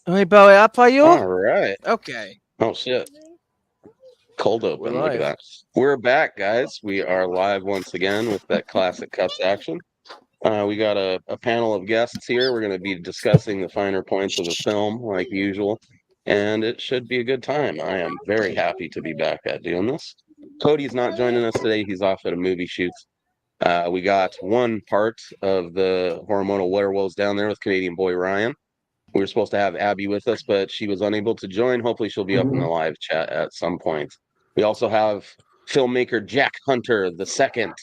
May bawi up All you? right. Okay. Oh shit. Cold We're open. Look at live. that. We're back, guys. We are live once again with that classic Cutz action. We got a panel of guests here. We're going to be discussing the finer points of the film, like usual, and it should be a good time. I am very happy to be back at doing this. Cody's not joining us today. He's off at a movie shoot. We got one part of the hormonal werewolves down there with Canadian boy Ryan. We were supposed to have Abby with us, but she was unable to join. Hopefully, she'll be up in the live chat at some point. We also have filmmaker Jack Hunter the second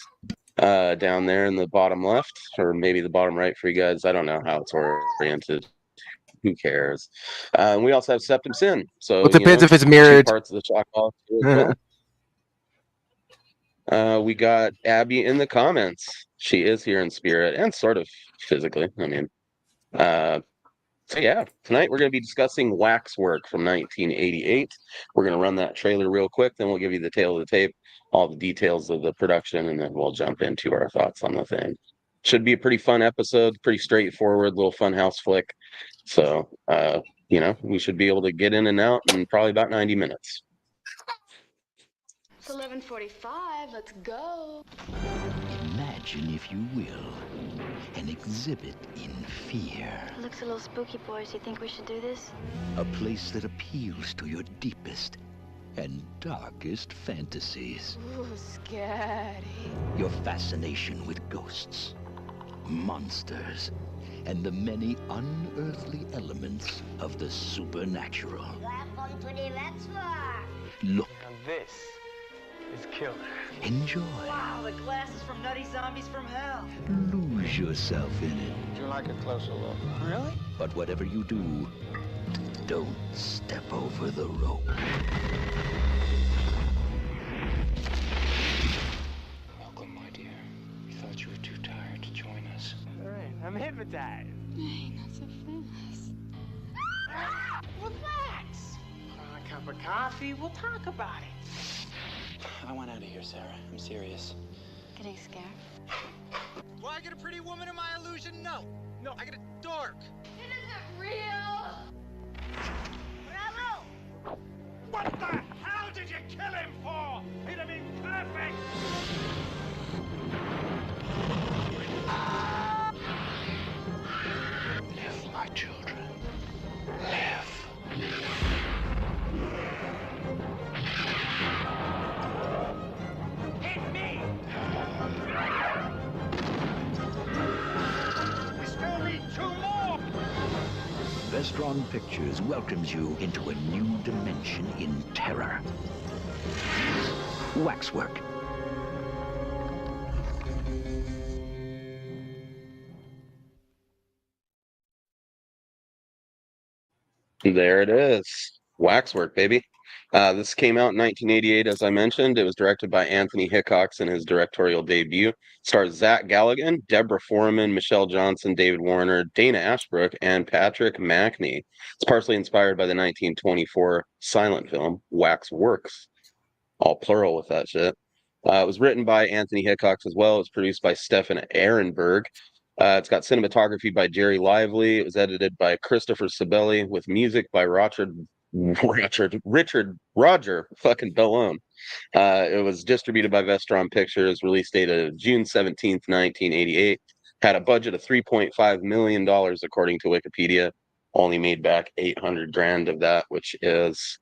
down there in the bottom left, or maybe the bottom right for you guys. I don't know how it's oriented. Who cares? And we also have Septum Sin. So, Well, depends if it's two mirrored. parts of the Schlockaholics as well. We got Abby in the comments. She is here in spirit and sort of physically. Uh, So yeah, tonight we're going to be discussing Waxwork from 1988. We're going to run that trailer real quick, then we'll give you the tail of the tape, all the details of the production, and then we'll jump into our thoughts on the thing. Should be a pretty fun episode, pretty straightforward, little fun house flick. So, we should be able to get in and out in probably about 90 minutes. It's 11:45. Let's go. Imagine, if you will, an exhibit in fear. It looks a little spooky, boys. You think we should do this? A place that appeals to your deepest and darkest fantasies. Ooh, scary. Your fascination with ghosts, monsters, and the many unearthly elements of the supernatural. Welcome to the Waxwork. Look, And this is killer. enjoy, Wow, the glasses from Nutty Zombies from Hell. lose yourself in it. Would you like a closer look? Really? But whatever you do, don't step over the rope. Welcome, my dear. We thought you were too tired to join us. All right, I'm hypnotized. Hey, not so fast. Relax. Put on a cup of coffee. We'll talk about it. I want out of here, Sarah. I'm serious. Getting scared? Do I get a pretty woman in my illusion? No. No, I get a dork. It isn't real. Bravo! What the hell did you kill him for? He'd have been perfect. Live, my children. Live. Hit me. We still need two more. Vestron Pictures welcomes you into a new dimension in terror. Waxwork. There it is. Waxwork, baby. This came out in 1988, as I mentioned. It was directed by Anthony Hickox in his directorial debut. Stars Zach Galligan, Deborah Foreman, Michelle Johnson, David Warner, Dana Ashbrook, and Patrick Mackney. It's partially inspired by the 1924 silent film Waxworks. All plural with that shit. It was written by Anthony Hickox as well. It was produced by Stefan Ehrenberg. It's got cinematography by Jerry Lively. It was edited by Christopher Sibeli with music by Roger fucking Bellone. It was distributed by Vestron Pictures, release date of June 17th, 1988. Had a budget of $3.5 million, according to Wikipedia. Only made back 800 grand of that, which is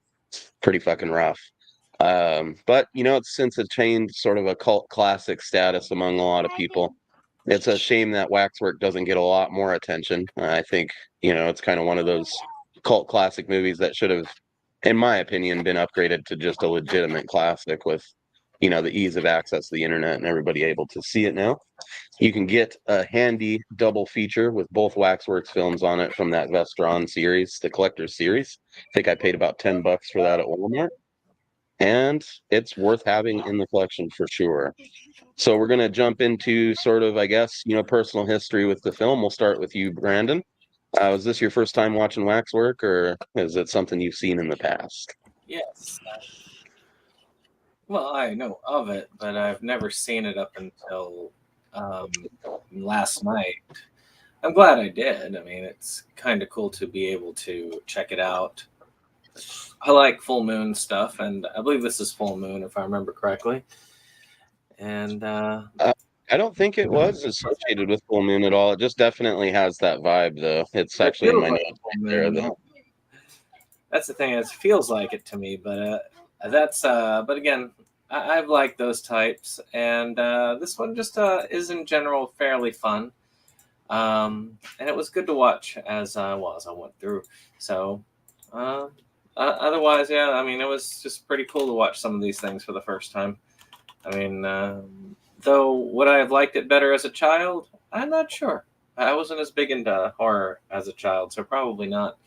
pretty fucking rough. But it's since attained sort of a cult classic status among a lot of people. It's a shame that Waxwork doesn't get a lot more attention. I think, it's kind of one of those cult classic movies that should have, in my opinion, been upgraded to just a legitimate classic with, the ease of access to the internet and everybody able to see it now. You can get a handy double feature with both Waxworks films on it from that Vestron series, the collector's series. I think I paid about $10 for that at Walmart. And it's worth having in the collection for sure. So we're going to jump into sort of, I guess, personal history with the film. We'll start with you, Brandon. Was this your first time watching Waxwork, or is it something you've seen in the past? Yes. Well, I know of it, but I've never seen it up until last night. I'm glad I did. I mean, it's kind of cool to be able to check it out. I like full moon stuff, and I believe this is full moon if I remember correctly. And I don't think it was associated with full moon at all. It just definitely has that vibe, though. It's it actually in feels my like notes full right there. moon. That's the thing; it feels like it to me. But but again, I've liked those types, and this one just is in general fairly fun. And it was good to watch as I went through. So, otherwise, yeah, I mean, it was just pretty cool to watch some of these things for the first time. I mean, though, would I have liked it better as a child? I'm not sure. I wasn't as big into horror as a child, so probably not.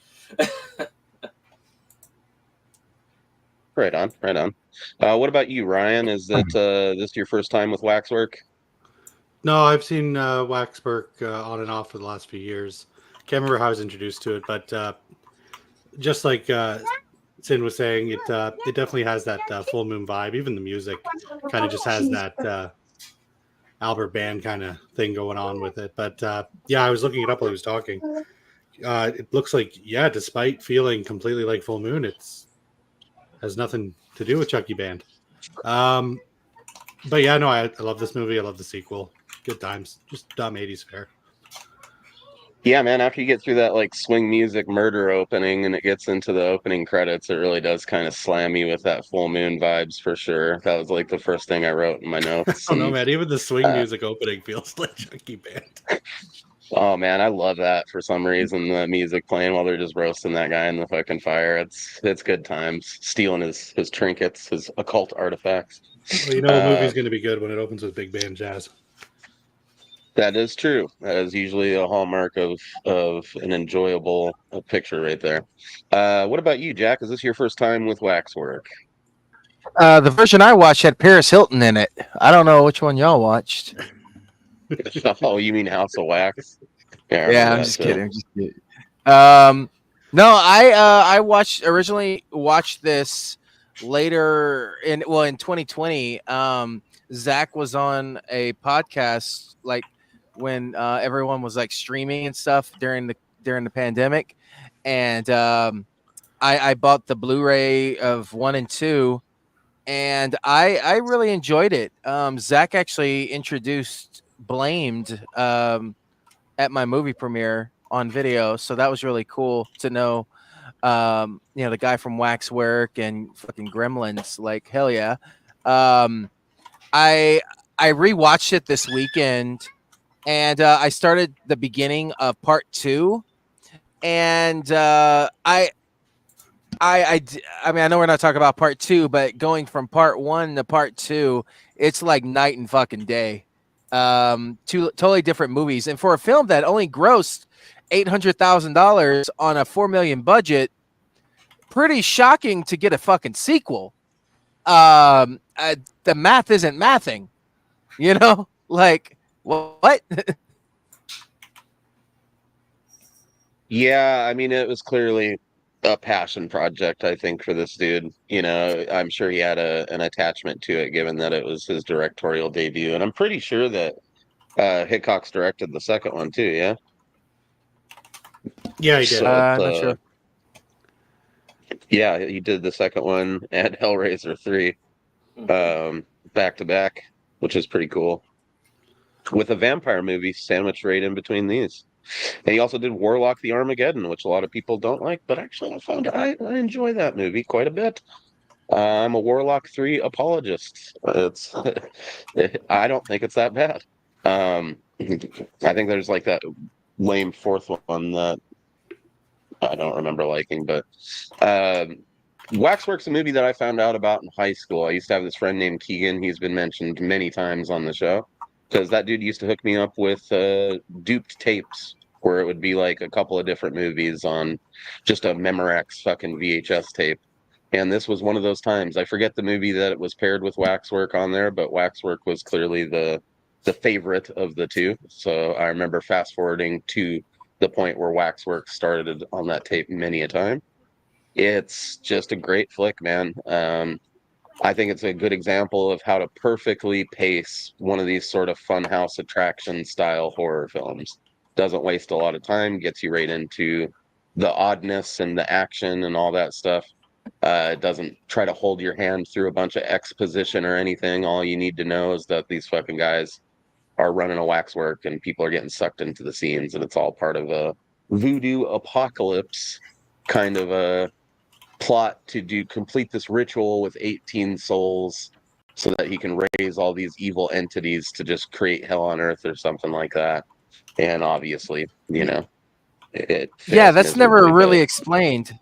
Right on, right on. What about you, Ryan? Is that this your first time with Waxwork? No, I've seen Waxwork on and off for the last few years. Can't remember how I was introduced to it, but just like Sin was saying, it definitely has that full moon vibe. Even the music kind of just has that Albert Band kind of thing going on with it. But yeah, I was looking it up while he was talking. It looks like, yeah, despite feeling completely like full moon, it's has nothing to do with Chucky Band. But yeah, no, I love this movie. I love the sequel. Good times. Just dumb 80s fare. Yeah, man, after you get through that like swing music murder opening and it gets into the opening credits, it really does kind of slam you with that full moon vibes for sure. That was like the first thing I wrote in my notes. I don't know, man. Even the swing music opening feels like Chucky Band. Oh man, I love that for some reason. The music playing while they're just roasting that guy in the fucking fire. It's good times. Stealing his trinkets, his occult artifacts. Well, you know, a movie's going to be good when it opens with big band jazz. That is true. That is usually a hallmark of an enjoyable picture right there. What about you, Jack? Is this your first time with Waxwork? The version I watched had Paris Hilton in it. I don't know which one y'all watched. Oh, you mean House of Wax? Yeah, I'm just kidding. I'm just kidding. No, I originally watched this later in 2020. Zach was on a podcast like when everyone was like streaming and stuff during the pandemic, and I bought the Blu-ray of 1 and 2, and I really enjoyed it. Zach actually introduced Blamed at my movie premiere on video, so that was really cool to know. The guy from Waxwork and fucking Gremlins, like hell yeah. I rewatched it this weekend, and I started the beginning of part 2, and I mean, I know we're not talking about part 2, but going from part 1 to part 2, it's like night and fucking day. Two totally different movies, and for a film that only grossed $800,000 on a $4 million budget, pretty shocking to get a fucking sequel. The math isn't mathing, like what? Yeah, I mean, it was clearly a passion project, I think, for this dude. I'm sure he had an attachment to it, given that it was his directorial debut, and I'm pretty sure that Hitchcock's directed the second one too. Yeah. Yeah, he did. I'm not sure. Yeah, he did the second one and Hellraiser 3 back to back, which is pretty cool. With a vampire movie sandwiched right in between these. And he also did Warlock the Armageddon, which a lot of people don't like, but actually I enjoy that movie quite a bit. I'm a Warlock 3 apologist. I don't think it's that bad. I think there's like that lame fourth one that I don't remember liking, but Waxwork's a movie that I found out about in high school. I used to have this friend named Keegan. He's been mentioned many times on the show because that dude used to hook me up with duped tapes where it would be like a couple of different movies on just a Memorex fucking VHS tape. And this was one of those times. I forget the movie that it was paired with Waxwork on there, but Waxwork was clearly the favorite of the two. So I remember fast forwarding to the point where Waxwork started on that tape many a time. It's just a great flick, man. I think it's a good example of how to perfectly pace one of these sort of funhouse attraction style horror films. doesn't waste a lot of time, gets you right into the oddness and the action and all that stuff. It doesn't try to hold your hand through a bunch of exposition or anything. All you need to know is that these fucking guys are running a waxwork and people are getting sucked into the scenes, and it's all part of a voodoo apocalypse kind of a plot to complete this ritual with 18 souls so that he can raise all these evil entities to just create hell on earth or something like that. And obviously, it Yeah, fails that's never miserably, really but- explained.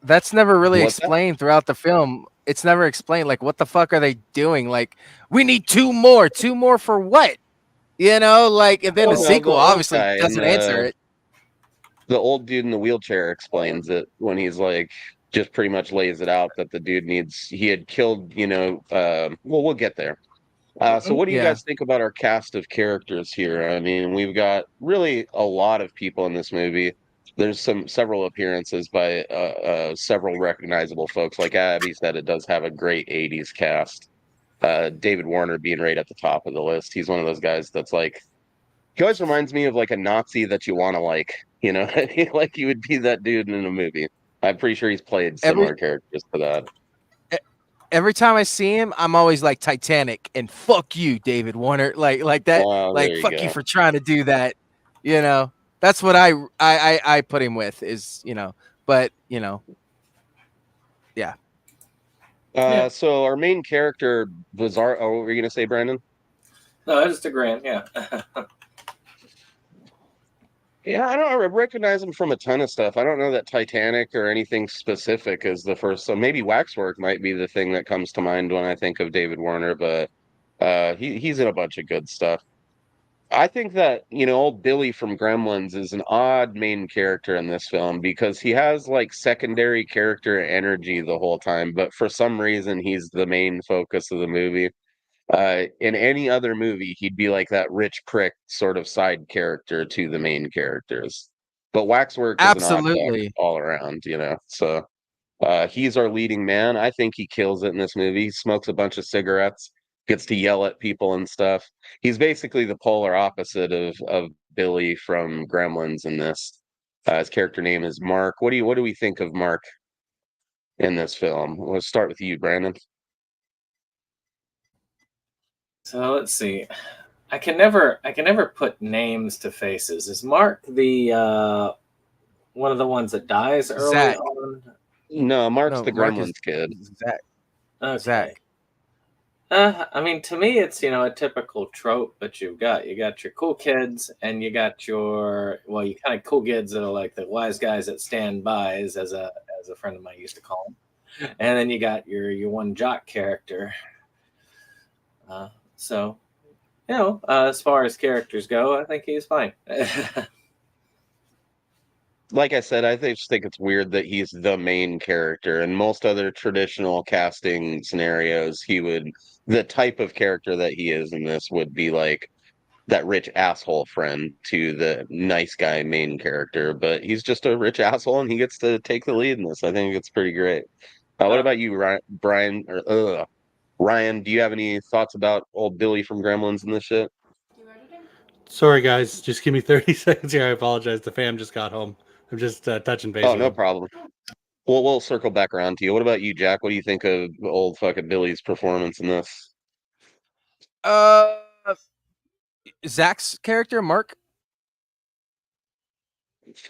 That's never really What's that? explained throughout the film. It's never explained, like, what the fuck are they doing? Like, we need two more for what? Like, and then the Well, sequel the old obviously guy in doesn't answer it. the old dude in the wheelchair explains it when he's like, just pretty much lays it out that the dude he had killed, well, we'll get there. So what do you Yeah. guys think about our cast of characters here? I mean, we've got really a lot of people in this movie. There's several appearances by several recognizable folks. Like Abby said, it does have a great 80s cast. David Warner being right at the top of the list. He's one of those guys that's like, he always reminds me of like a Nazi that you want to like, like he would be that dude in a movie. I'm pretty sure he's played similar characters to that. Every time I see him, I'm always like Titanic and fuck you, David Warner. Like that. Well, Like there you fuck go. you for trying to do that. That's what I put him with is, but yeah. So our main character was what were you gonna say, Brandon? No, I just agreeing. Yeah. Yeah, I recognize him from a ton of stuff. I don't know that Titanic or anything specific is the first. So maybe Waxwork might be the thing that comes to mind when I think of David Warner, but he's in a bunch of good stuff. I think that, old Billy from Gremlins is an odd main character in this film because he has like secondary character energy the whole time, but for some reason he's the main focus of the movie. In any other movie, he'd be like that rich prick sort of side character to the main characters. But Waxwork is an odd duck Absolutely. all around, So he's our leading man. I think he kills it in this movie. He smokes a bunch of cigarettes, gets to yell at people and stuff. He's basically the polar opposite of Billy from Gremlins in this. His character name is Mark. What do we think of Mark in this film? Let's start with you, Brandon. So let's see. I can never put names to faces. Is Mark the one of the ones that dies early Zach. on? No, Mark's the Mark Gremlins is kid. Zach. Okay. Zach. I mean, to me, it's a typical trope that you got your cool kids, and you got you kind of cool kids that are like the wise guys that stand by, as a friend of mine used to call them, and then you got your one jock character. So, as far as characters go, I think he's fine. Like I said, I just think it's weird that he's the main character. In most other traditional casting scenarios, the type of character that he is in this would be like that rich asshole friend to the nice guy main character. But he's just a rich asshole, and he gets to take the lead in this. I think it's pretty great. What about you, Ryan? Do you have any thoughts about old Billy from Gremlins and this shit? Sorry, guys. Just give me 30 seconds here. I apologize. The fam just got home. I'm just touching base. Oh, with no them. problem. Well, we'll circle back around to you. What about you, Jack? What do you think of old fucking Billy's performance in this? Zach's character, Mark.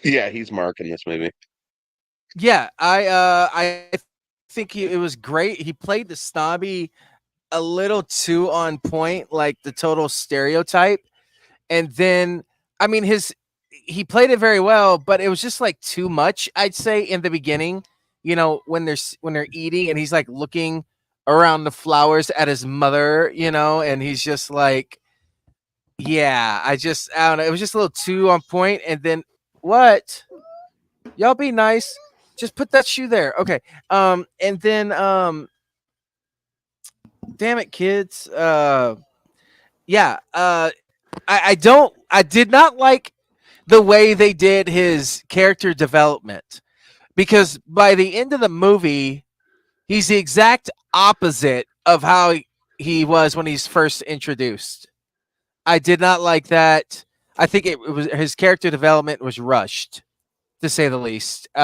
Yeah, he's Mark in this movie. Yeah, I think it was great. He played the snobby a little too on point, like the total stereotype. And then, I mean, he played it very well, but it was just like too much, I'd say, in the beginning. When they're eating and he's like looking around the flowers at his mother, and he's just like, yeah, I don't know. It was just a little too on point. And then what? Y'all be nice. Just put that shoe there. Okay. And then, damn it, kids. Yeah. I did not like the way they did his character development, because by the end of the movie, he's the exact opposite of how he was when he's first introduced. I did not like that. I think it was his character development was rushed, to say the least. He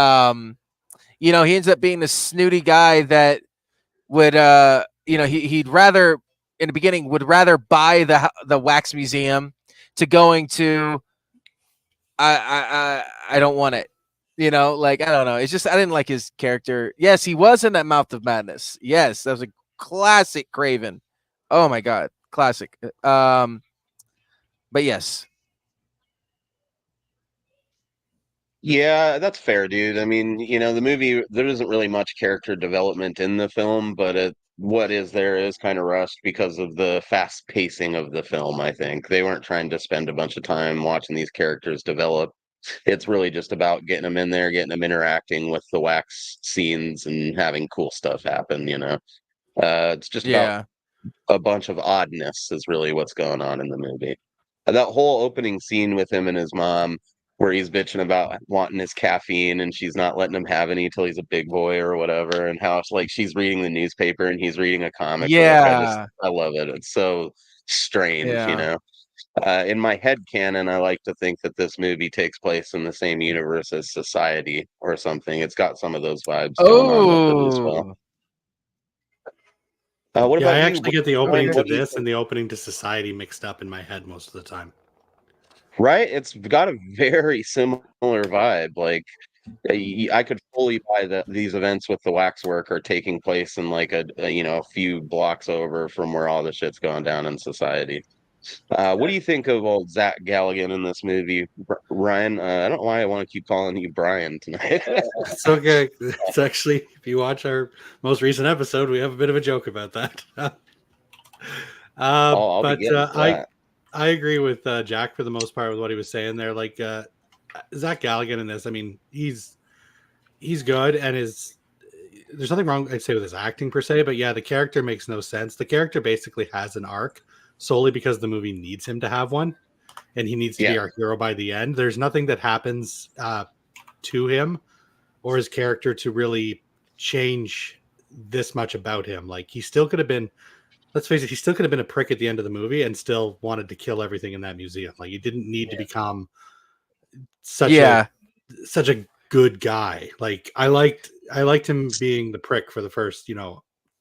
ends up being a snooty guy that would, he'd rather in the beginning would rather buy the wax museum to going to I don't want it. Like, I don't know. It's just I didn't like his character. Yes, he was in that Mouth of Madness. Yes, that was a classic Craven. Oh my god, classic. But yes. Yeah, that's fair, dude. I mean, the movie, there isn't really much character development in the film, but what is there is kind of rushed because of the fast pacing of the film, I think. They weren't trying to spend a bunch of time watching these characters develop. It's really just about getting them in there, getting them interacting with the wax scenes and having cool stuff happen. It's just about Yeah. a bunch of oddness is really what's going on in the movie. That whole opening scene with him and his mom, where he's bitching about wanting his caffeine and she's not letting him have any till he's a big boy or whatever, and how it's like she's reading the newspaper and he's reading a comic book. Yeah. I love it. It's so strange, Yeah. In my head canon, I like to think that this movie takes place in the same universe as Society or something. It's got some of those vibes going on with it as well. What Yeah, about I you? actually get the opening to What do you this think? and the opening to Society mixed up in my head most of the time. Right? It's got a very similar vibe. Like I could fully buy that these events with the Waxwork are taking place in like a few blocks over from where all the shit's going down in Society. What do you think of old Zach Galligan in this movie, Ryan? I don't know why I want to keep calling you Brian tonight. It's okay. It's actually, if you watch our most recent episode, we have a bit of a joke about that. I'll be But getting to that. I agree with Jack for the most part with what he was saying there. Like Zach Galligan in this, I mean, he's good, and there's nothing wrong, I'd say, with his acting per se, but yeah, the character makes no sense. The character basically has an arc solely because the movie needs him to have one, and he needs to be our hero by the end. There's nothing that happens to him or his character to really change this much about him. Like, he still could have been, let's face it, he still could have been a prick at the end of the movie and still wanted to kill everything in that museum. Like, he didn't need to become such a good guy. Like, I liked him being the prick for the first,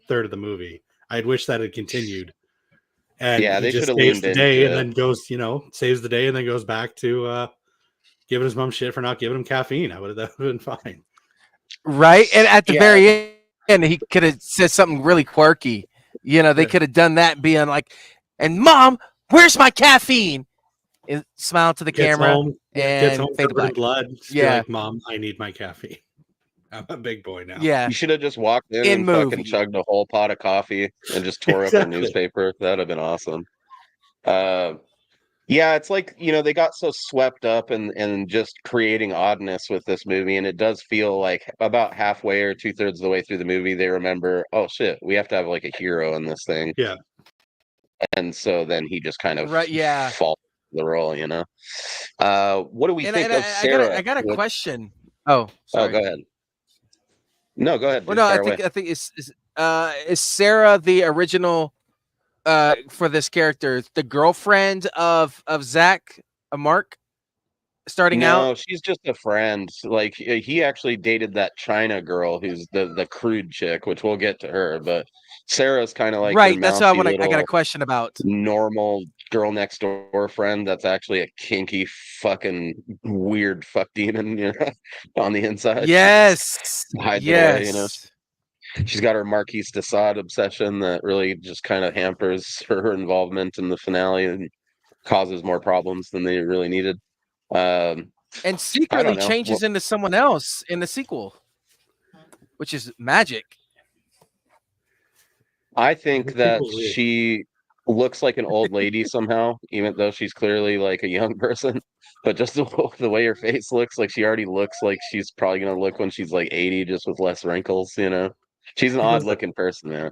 third of the movie. I'd wish that had continued. And he they just should have saves leaned the day into and then goes, saves the day and then goes back to giving his mom shit for not giving him caffeine. That would have been fine. Right. And at the very end, he could have said something really quirky. They could have done that, being like, and Mom, where's my caffeine? And smile to the camera Gets and home fade to covered in black. blood. Just be like, Mom, I need my caffeine. I'm a big boy now. Yeah. You should have just walked in and fucking chugged a whole pot of coffee and just tore up a newspaper. That would have been awesome. Yeah, it's like, they got so swept up in just creating oddness with this movie, and it does feel like about halfway or 2/3 of the way through the movie, they remember, oh shit, we have to have like a hero in this thing. Yeah. And so then he just kind of falls the role, What do we think of Sarah? I got a question. Oh, sorry. Go ahead. No, go ahead. Well, no, I think is Sarah the original for this character, the girlfriend of Zach, Mark, starting out? No, she's just a friend. Like, he actually dated that China girl who's the crude chick, which we'll get to her. But Sarah's kind of like right. That's what I got a question about. Normal girl next door friend that's actually a kinky fucking weird fuck demon, on the inside. Yes. Hides it away, She's got her Marquise de Sade obsession that really just kind of hampers her involvement in the finale and causes more problems than they really needed. And secretly changes into someone else in the sequel, which is magic. I think that she looks like an old lady somehow, even though she's clearly like a young person. But just the way her face looks, like she already looks like she's probably going to look when she's like 80, just with less wrinkles, She's an odd looking person, man.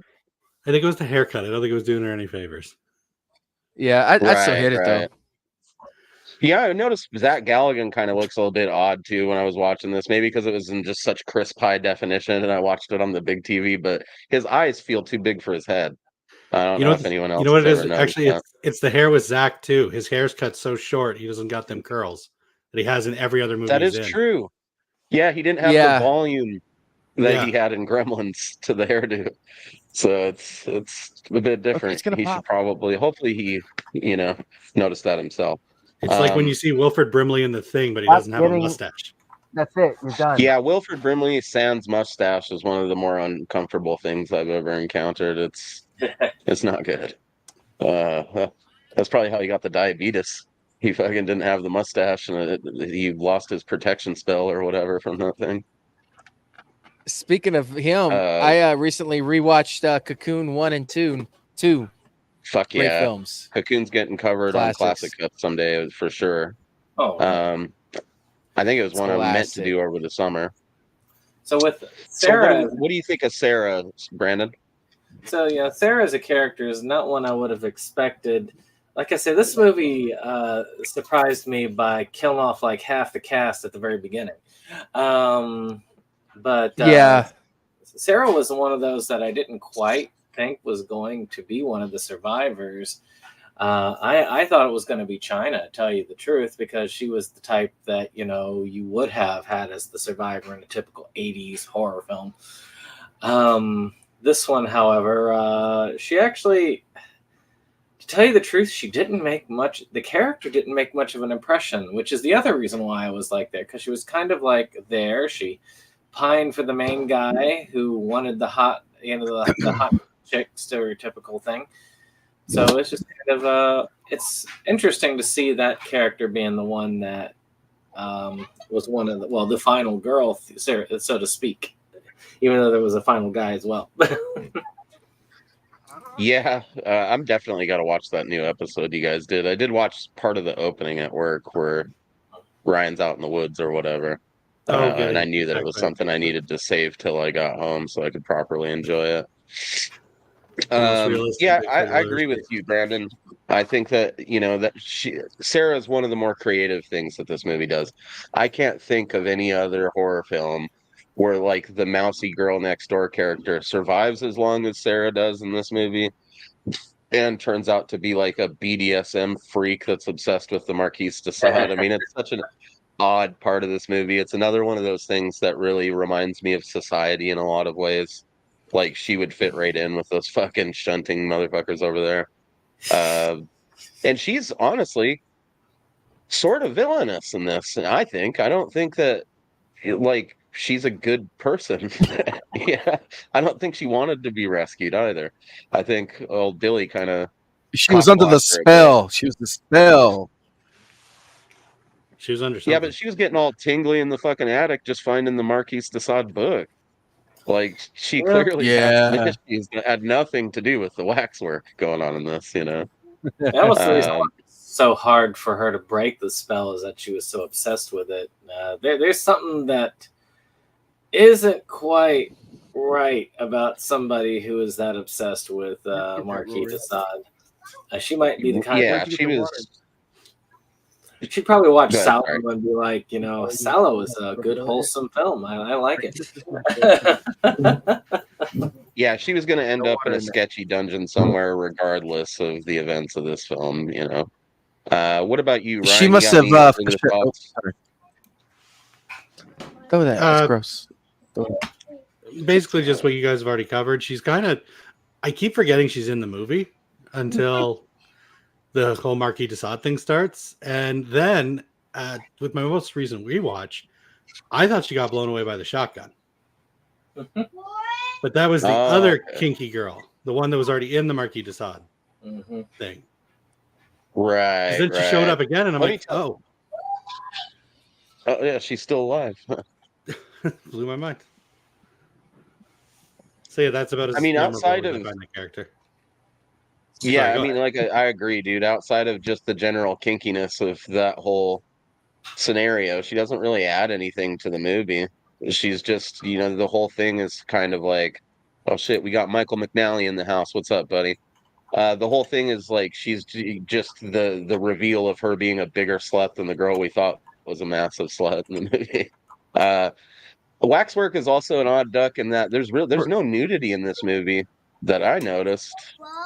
I think it was the haircut. I don't think it was doing her any favors. Yeah, I still hate it though. Yeah, I noticed Zach Galligan kind of looks a little bit odd too when I was watching this. Maybe because it was in just such crisp high definition and I watched it on the big TV, but his eyes feel too big for his head. I don't know if anyone else you know what has it is? ever noticed Actually, that. it's the hair with Zach too. His hair's cut so short, he doesn't got them curls that he has in every other movie That he's is in. true. Yeah, he didn't have the Yeah. volume that Yeah. he had in Gremlins to the hairdo. So it's a bit different. it's gonna He pop. should probably, hopefully he, noticed that himself. It's like when you see Wilford Brimley in The Thing, but he Not doesn't have a getting- mustache. That's it. You're done. Yeah, Wilford Brimley sans mustache is one of the more uncomfortable things I've ever encountered. It's not good. That's probably how he got the diabetes. He fucking didn't have the mustache, and he lost his protection spell or whatever from that thing. Speaking of him, I recently rewatched Cocoon 1 and 2. Fuck Great yeah. films. Cocoon's getting covered Classics. on Classick Cutz someday for sure. Oh, I think it was one I meant to Classic. do over the summer. so with So Sarah, what do you think of Sarah, Brandon? so yeah, Sarah as a character is not one I would have expected. Like I said, this movie surprised me by killing off like half the cast at the very beginning. But Yeah. Sarah was one of those that I didn't quite think was going to be one of the survivors. I thought it was going to be China, to tell you the truth, because she was the type that, you would have had as the survivor in a typical 80s horror film. This one, however, she actually, to tell you the truth, the character didn't make much of an impression, which is the other reason why I was like there, because she was kind of like there. She pined for the main guy who wanted the hot, the hot chick stereotypical thing. So it's just kind of it's interesting to see that character being the one that was one of the final girl, so to speak, even though there was a final guy as well. Yeah, I'm definitely got to watch that new episode you guys did. I did watch part of the opening at work where Ryan's out in the woods or whatever. Okay. And I knew that it was something I needed to save till I got home so I could properly enjoy it. Yeah, I agree with you, Brandon. I think that that Sarah is one of the more creative things that this movie does. I can't think of any other horror film where like the mousy girl next door character survives as long as Sarah does in this movie, and turns out to be like a BDSM freak that's obsessed with the Marquise de Sade. I mean, it's such an odd part of this movie. It's another one of those things that really reminds me of society in a lot of ways. Like she would fit right in with those fucking shunting motherfuckers over there. And she's honestly sort of villainous in this. And I don't think that she's a good person. Yeah. I don't think she wanted to be rescued either. I think old Billy kind of She was under the spell. She was the spell. She was under something. Yeah, but she was getting all tingly in the fucking attic just finding the Marquise de Sade book. Like, she clearly had some issues that had nothing to do with the waxwork going on in this, That was the reason why it was so hard for her to break the spell, is that she was so obsessed with it. There's something that isn't quite right about somebody who is that obsessed with Marquis de Sade. She might be the kind of... she was... She'd probably watch Sallow and be like, Sallow is a good, wholesome film. I like it. Yeah, she was going to end up in a sketchy dungeon somewhere regardless of the events of this film, What about you, Ryan? She must have... Throw that. That's gross. Basically just what you guys have already covered. She's kind of... I keep forgetting she's in the movie until... the whole Marquis de Sade thing starts, and then with my most recent rewatch, I thought she got blown away by the shotgun, but that was the other kinky girl, the one that was already in the Marquis de Sade thing. Right. Then she showed up again, and I'm like, oh yeah, she's still alive. Blew my mind. So yeah, that's about as outside of that character. Yeah, I agree, dude. Outside of just the general kinkiness of that whole scenario, she doesn't really add anything to the movie. She's just, the whole thing is kind of like, oh shit, we got Michael McNally in the house. What's up, buddy? The whole thing is like she's just the reveal of her being a bigger slut than the girl we thought was a massive slut in the movie. Waxwork is also an odd duck in that there's no nudity in this movie. that I noticed.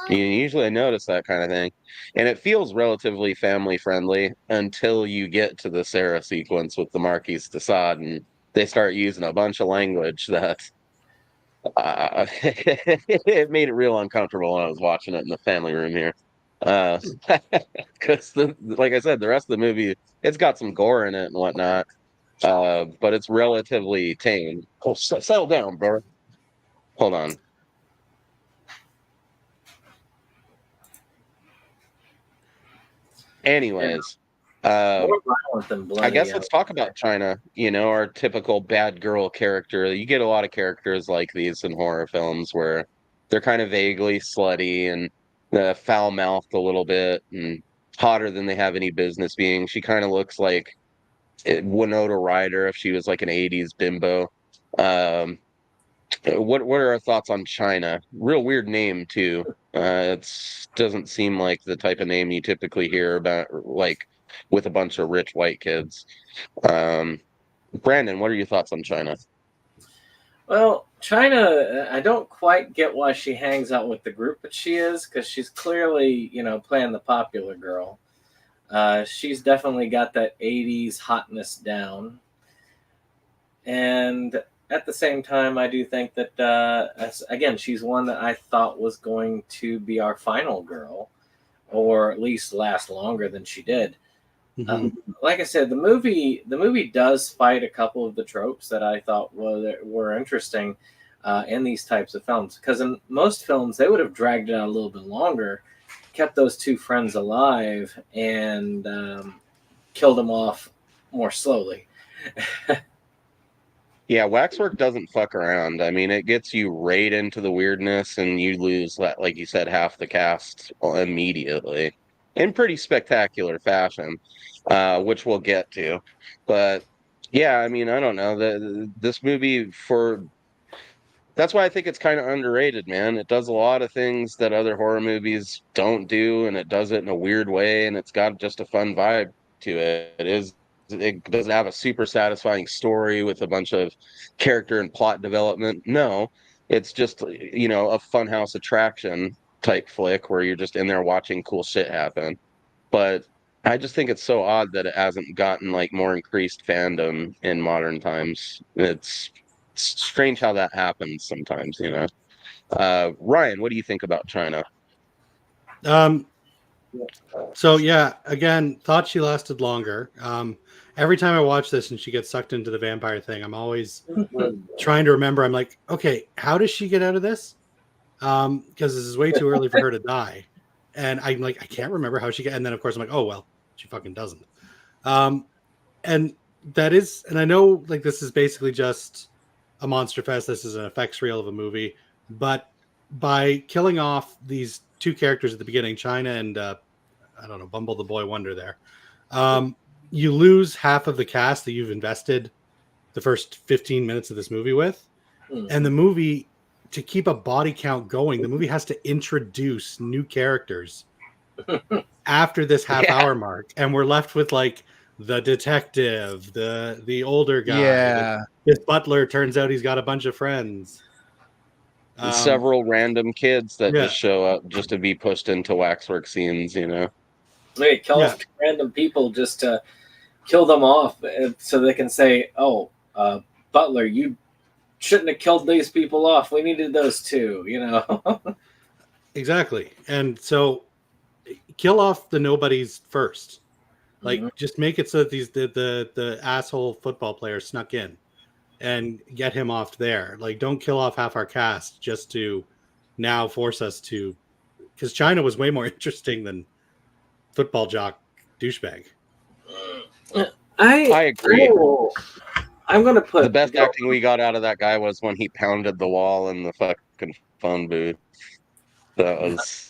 Usually I notice that kind of thing. And it feels relatively family friendly until you get to the Sarah sequence with the Marquis de Sade, and they start using a bunch of language that it made it real uncomfortable when I was watching it in the family room here. Because like I said, the rest of the movie, it's got some gore in it and whatnot, but it's relatively tame. Oh, settle down, bro. Hold on. Anyways, More violent than bloody. I guess let's talk about China. Our typical bad girl character. You get a lot of characters like these in horror films where they're kind of vaguely slutty and foul-mouthed a little bit and hotter than they have any business being. She kind of looks like Winona Ryder if she was like an 80s bimbo. Um, what are our thoughts on China? Real weird name too. It doesn't seem like the type of name you typically hear about, like with a bunch of rich white kids. Brandon, what are your thoughts on China? Well, China, I don't quite get why she hangs out with the group, but she is, because she's clearly, playing the popular girl. She's definitely got that 80s hotness down. And at the same time, I do think that, again, she's one that I thought was going to be our final girl, or at least last longer than she did. Like I said, the movie does fight a couple of the tropes that I thought were interesting in these types of films. Because in most films, they would have dragged it out a little bit longer, kept those two friends alive, and killed them off more slowly. Yeah, Waxwork doesn't fuck around. I mean, it gets you right into the weirdness, and you lose, like you said, half the cast immediately in pretty spectacular fashion, which we'll get to. But yeah, I mean, I don't know. This movie, that's why I think it's kind of underrated, man. It does a lot of things that other horror movies don't do, and it does it in a weird way, and it's got just a fun vibe to it. It doesn't have a super satisfying story with a bunch of character and plot development. No, it's just, a funhouse attraction type flick where you're just in there watching cool shit happen. But I just think it's so odd that it hasn't gotten like more increased fandom in modern times. It's strange how that happens sometimes, Ryan, what do you think about China? So yeah, again, thought she lasted longer. Every time I watch this and she gets sucked into the vampire thing, I'm always trying to remember. I'm like, okay, how does she get out of this? Because this is way too early for her to die, and I'm like, I can't remember how she get. And then of course I'm like, oh well, she fucking doesn't. And that is, and I know like this is basically just a monster fest. This is an effects reel of a movie, but by killing off these two characters at the beginning, China and I don't know, Bumble the Boy Wonder there, you lose half of the cast that you've invested the first 15 minutes of this movie with. And the movie, to keep a body count going, the movie has to introduce new characters after this half-hour mark, and we're left with like the detective, the older guy. Yeah. This butler turns out he's got a bunch of friends. Several random kids that just show up just to be pushed into Waxwork scenes, They kill off random people just to kill them off so they can say, oh, Butler, you shouldn't have killed these people off. We needed those too, Exactly. And so kill off the nobodies first. Like just make it so that the asshole football player snuck in and get him off there. Like don't kill off half our cast just to now force us to, because China was way more interesting than football jock douchebag. I agree. I'm gonna put the best acting we got out of that guy was when he pounded the wall in the fucking phone booth. That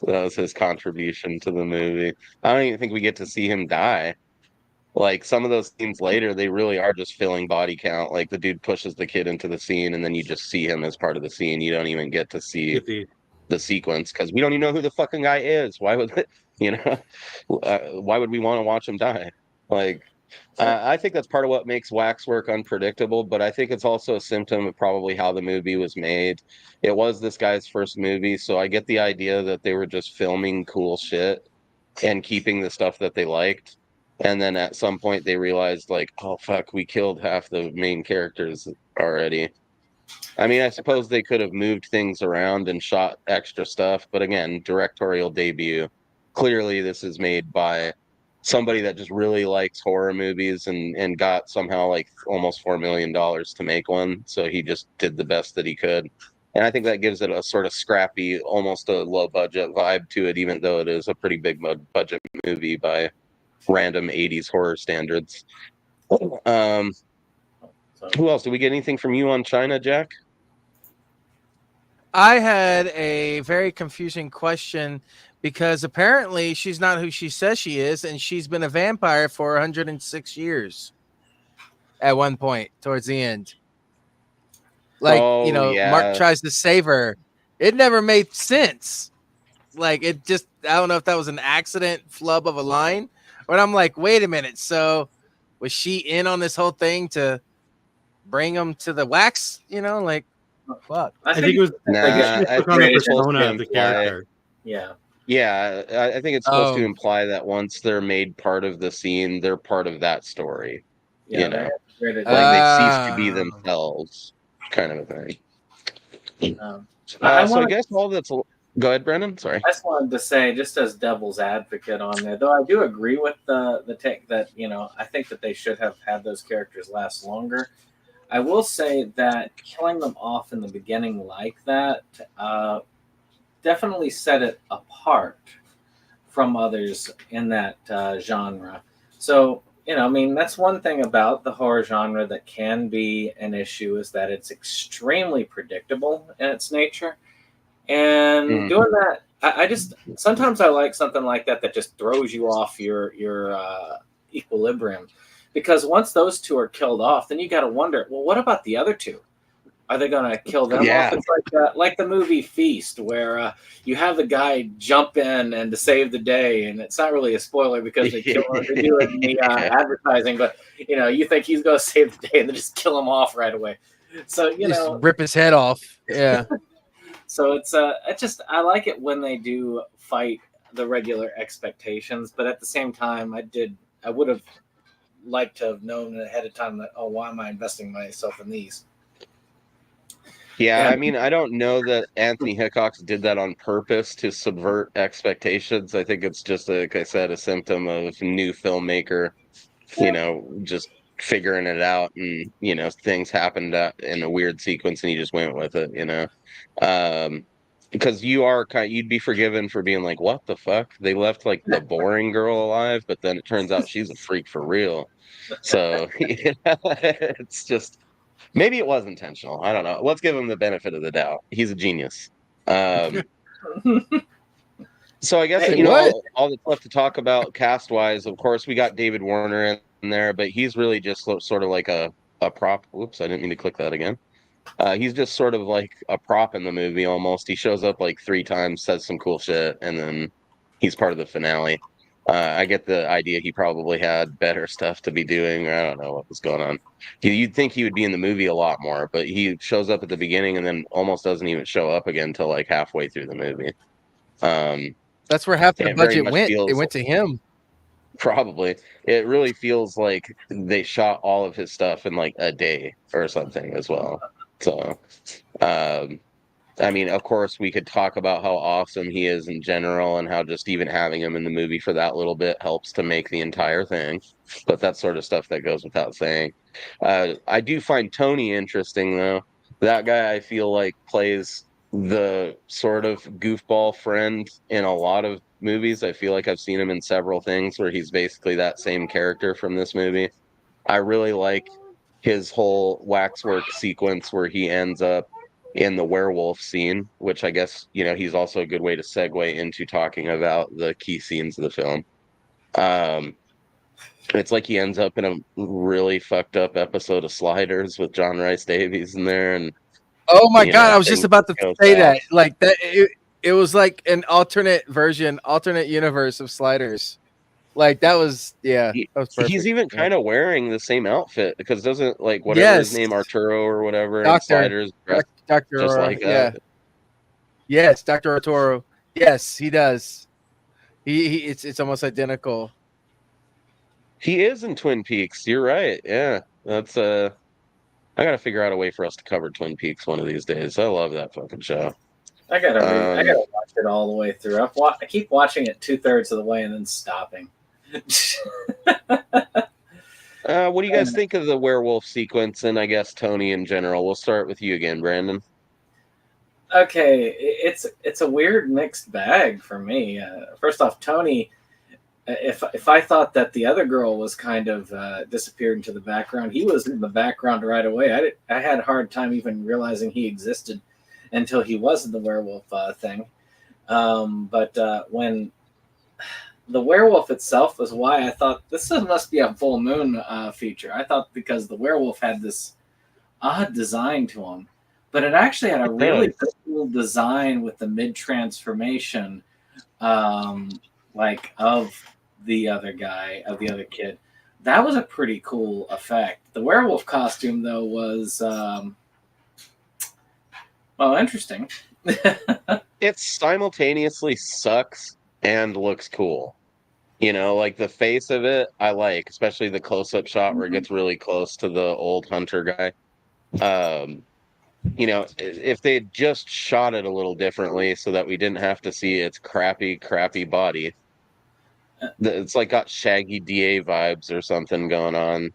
was his contribution to the movie. I don't even think we get to see him die. Like some of those scenes later, they really are just filling body count. Like the dude pushes the kid into the scene, and then you just see him as part of the scene. You don't even get to see the sequence because we don't even know who the fucking guy is. Why would why would we want to watch him die? Like I think that's part of what makes Waxwork unpredictable, but I think it's also a symptom of probably how the movie was made. It was this guy's first movie, so I get the idea that they were just filming cool shit and keeping the stuff that they liked. And then at some point they realized, like, oh fuck, we killed half the main characters already. I mean, I suppose they could have moved things around and shot extra stuff, but again, directorial debut. Clearly, this is made by somebody that just really likes horror movies and got somehow like almost $4 million to make one. So he just did the best that he could. And I think that gives it a sort of scrappy, almost a low budget vibe to it, even though it is a pretty big budget movie by random 80s horror standards. Who else? Did we get anything from you on China, Jack? I had a very confusing question because apparently she's not who she says she is, and she's been a vampire for 106 years at one point towards the end. Like, Mark tries to save her. It never made sense. Like, it just, I don't know if that was an accident flub of a line, but I'm like, wait a minute. So was she in on this whole thing to bring him to the wax? Like, fuck. I think it was took on the persona of the character. Yeah. Yeah, I think it's supposed to imply that once they're made part of the scene, they're part of that story. Yeah, like they cease to be themselves, kind of a thing. So I guess all that's. Go ahead, Brendan. Sorry. I just wanted to say, just as devil's advocate on there, though I do agree with the take that I think that they should have had those characters last longer. I will say that killing them off in the beginning like that definitely set it apart from others in that genre. So, that's one thing about the horror genre that can be an issue, is that it's extremely predictable in its nature. And doing that, I just, sometimes I like something like that just throws you off your equilibrium. Because once those two are killed off, then you got to wonder, well, what about the other two? Are they going to kill them off? It's like the movie Feast, where you have the guy jump in and to save the day, and it's not really a spoiler because they kill him. They do it in the advertising, but you think he's going to save the day, and they just kill him off right away. So just rip his head off. Yeah. So it's I like it when they do fight the regular expectations, but at the same time, I would have liked to have known ahead of time that, why am I investing myself in these? Yeah, I mean, I don't know that Anthony Hickox did that on purpose to subvert expectations. I think it's just, like I said, a symptom of new filmmaker, just figuring it out, and things happened in a weird sequence, and he just went with it, because you'd be forgiven for being like, what the fuck? They left like the boring girl alive, but then it turns out she's a freak for real. So it's just. Maybe it was intentional. I don't know. Let's give him the benefit of the doubt. He's a genius. So I guess all that's left to talk about cast-wise, of course, we got David Warner in there, but he's really just sort of like a prop. Whoops, I didn't mean to click that again. He's just sort of like a prop in the movie almost. He shows up like 3 times, says some cool shit, and then he's part of the finale. I get the idea he probably had better stuff to be doing, or I don't know what was going on. You'd think he would be in the movie a lot more, but he shows up at the beginning and then almost doesn't even show up again until like halfway through the movie. That's where half the budget went. It went to him. Probably. It really feels like they shot all of his stuff in like a day or something as well. So, I mean, of course, we could talk about how awesome he is in general and how just even having him in the movie for that little bit helps to make the entire thing. But that's sort of stuff that goes without saying. I do find Tony interesting, though. That guy, I feel like, plays the sort of goofball friend in a lot of movies. I feel like I've seen him in several things where he's basically that same character from this movie. I really like his whole Waxwork sequence where he ends up in the werewolf scene, which I guess, he's also a good way to segue into talking about the key scenes of the film. It's like he ends up in a really fucked up episode of Sliders with John Rhys Davies in there. And oh my God, I was just about to say that. Like that, it was like an alternate universe of Sliders. Like that was that was perfect. He's even Yeah. kind of wearing the same outfit because doesn't like whatever his Yes. name Arturo or whatever in Doctor. Sliders dressed Dr. just like that. Yes, Dr. Arturo. Yes, he does. He it's almost identical. He is in Twin Peaks. You're right. Yeah, that's I gotta figure out a way for us to cover Twin Peaks one of these days. I love that fucking show. I gotta watch it all the way through. I keep watching it 2/3 of the way and then stopping. What do you guys think of the werewolf sequence and I guess Tony in general? We'll start with you again, Brandon. Okay, it's a weird mixed bag for me. First off, Tony, if I thought that the other girl was kind of disappeared into the background, he was in the background right away. I had a hard time even realizing he existed until he was in the werewolf thing. But when the werewolf itself was why I thought this must be a full moon feature. I thought because the werewolf had this odd design to him, but it actually had a really cool design with the mid transformation, like of the other guy, of the other kid. That was a pretty cool effect. The werewolf costume though was well, interesting. It simultaneously sucks and looks cool. You know, like the face of it, I like, especially the close-up shot where it gets really close to the old hunter guy. You know, if they had just shot it a little differently so that we didn't have to see its crappy body. It's like got Shaggy DA vibes or something going on.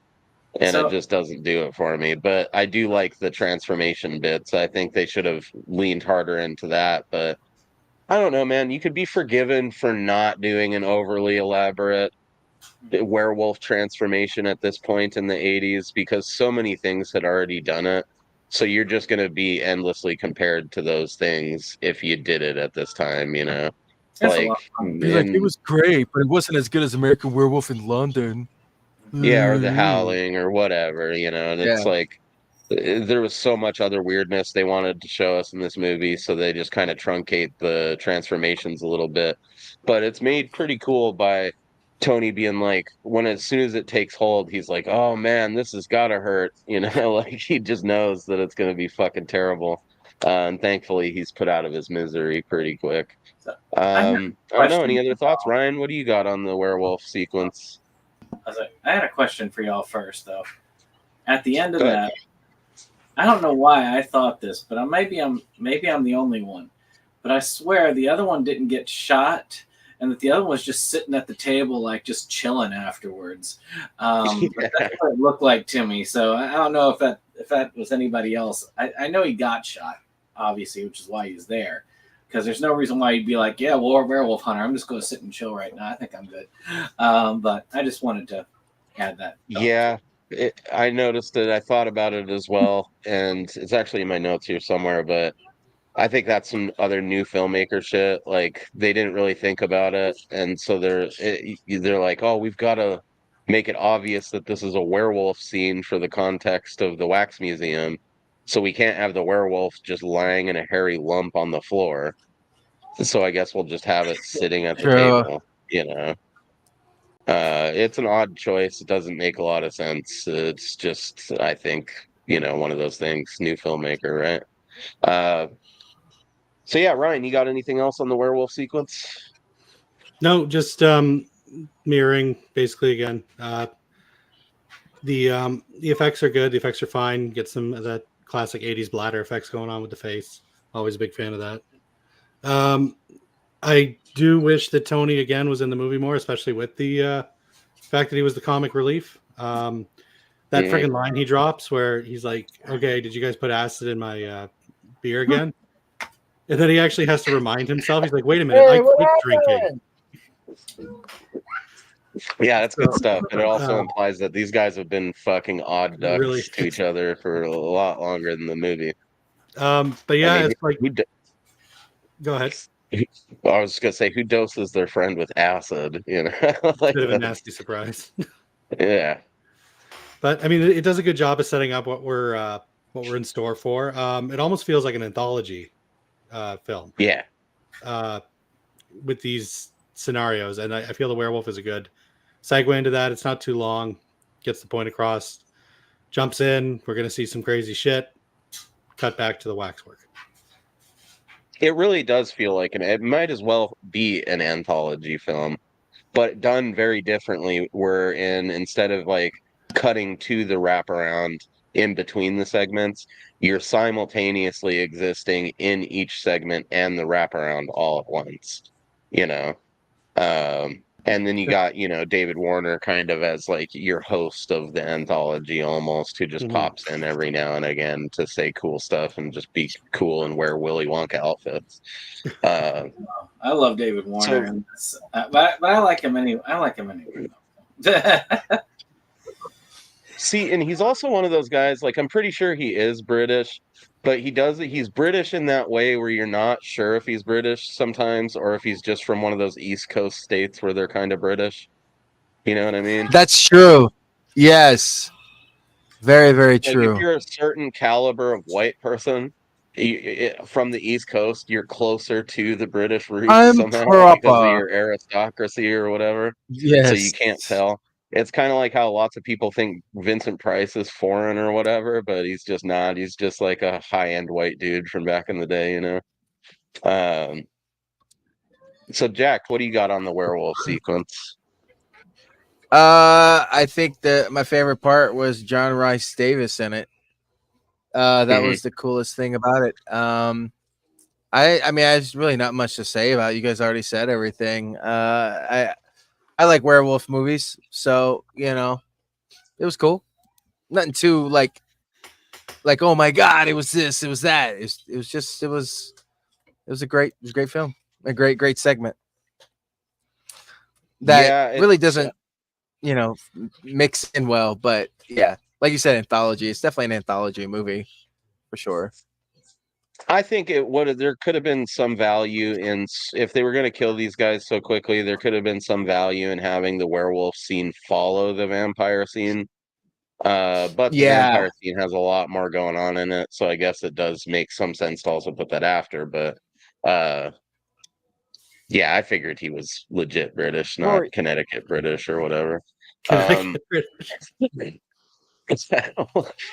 And it just doesn't do it for me. But I do like the transformation bits. I think they should have leaned harder into that. But I don't know, man. You could be forgiven for not doing an overly elaborate werewolf transformation at this point in the 80s because so many things had already done it. So you're just going to be endlessly compared to those things if you did it at this time, you know? Like it was great, but it wasn't as good as American Werewolf in London. Yeah, or The Howling or whatever, you know? And it's like there was so much other weirdness they wanted to show us in this movie, so they just kind of truncate the transformations a little bit. But it's made pretty cool by Tony being like, as soon as it takes hold, he's like, "Oh man, this has gotta hurt," you know, like he just knows that it's gonna be fucking terrible. And thankfully, he's put out of his misery pretty quick. I don't know. Any other thoughts, Ryan? What do you got on the werewolf sequence? I had a question for y'all first, though. At the end of that. I don't know why I thought this, but maybe I'm the only one. But I swear the other one didn't get shot, and that the other one was just sitting at the table, like just chilling afterwards. That's what it looked like to me. So I don't know if that was anybody else. I know he got shot, obviously, which is why he's there. Because there's no reason why you'd be like, yeah, well, we're a werewolf hunter. I'm just going to sit and chill right now. I think I'm good. But I just wanted to add that. Yeah. I noticed it. I thought about it as well, and it's actually in my notes here somewhere. But I think that's some other new filmmaker shit. Like they didn't really think about it, and so they're like, "Oh, we've got to make it obvious that this is a werewolf scene for the context of the wax museum, so we can't have the werewolf just lying in a hairy lump on the floor. So I guess we'll just have it sitting at the table, you know." It's an odd choice. It doesn't make a lot of sense. It's just, I think, you know, one of those things. New filmmaker, right? So yeah, Ryan, you got anything else on the werewolf sequence? No, just mirroring basically again. The effects are good. The effects are fine. Get some of that classic 80s bladder effects going on with the face. Always a big fan of that. I do wish that Tony again was in the movie more, especially with the fact that he was the comic relief. That freaking line he drops where he's like, "Okay, did you guys put acid in my beer again?" And then he actually has to remind himself. He's like, "Wait a minute, I quit drinking." Yeah, that's good stuff. And it also implies that these guys have been fucking odd ducks to each other for a lot longer than the movie. But yeah, it's like, go ahead. I was just gonna say, who doses their friend with acid? You know, like bit of a nasty surprise. Yeah, but I mean, it does a good job of setting up what we're in store for. It almost feels like an anthology film. Yeah. With these scenarios, and I feel the werewolf is a good segue into that. It's not too long. Gets the point across. Jumps in. We're going to see some crazy shit. Cut back to the Waxwork. It really does feel like it might as well be an anthology film, but done very differently. Wherein instead of like cutting to the wraparound in between the segments, you're simultaneously existing in each segment and the wraparound all at once. You know, and then you got David Warner kind of as like your host of the anthology almost, who just pops in every now and again to say cool stuff and just be cool and wear Willy Wonka outfits. I love David Warner, but I like him anyway. See, and he's also one of those guys, like, I'm pretty sure he is British, but he's British in that way where you're not sure if he's British sometimes, or if he's just from one of those East Coast states where they're kind of British. You know what I mean? That's true. Yes. Very, very true. If you're a certain caliber of white person from the East Coast, you're closer to the British roots somehow because of your aristocracy or whatever. Yes. So you can't tell. It's kind of like how lots of people think Vincent Price is foreign or whatever, but he's just not. He's just like a high-end white dude from back in the day, you know? So, Jack, what do you got on the werewolf sequence? I think that my favorite part was John Rhys Davis in it. That was the coolest thing about it. I mean, there's really not much to say about it. You guys already said everything. I like werewolf movies, so it was cool. Nothing too like oh my god, it was this, it was that. It was a great film, a great segment that really doesn't mix in well, but yeah, like you said, anthology. It's definitely an anthology movie for sure. I think there could have been some value in, if they were going to kill these guys so quickly, there could have been some value in having the werewolf scene follow the vampire scene. But the vampire scene has a lot more going on in it, so I guess it does make some sense to also put that after. But yeah, I figured he was legit British, not Connecticut British or whatever.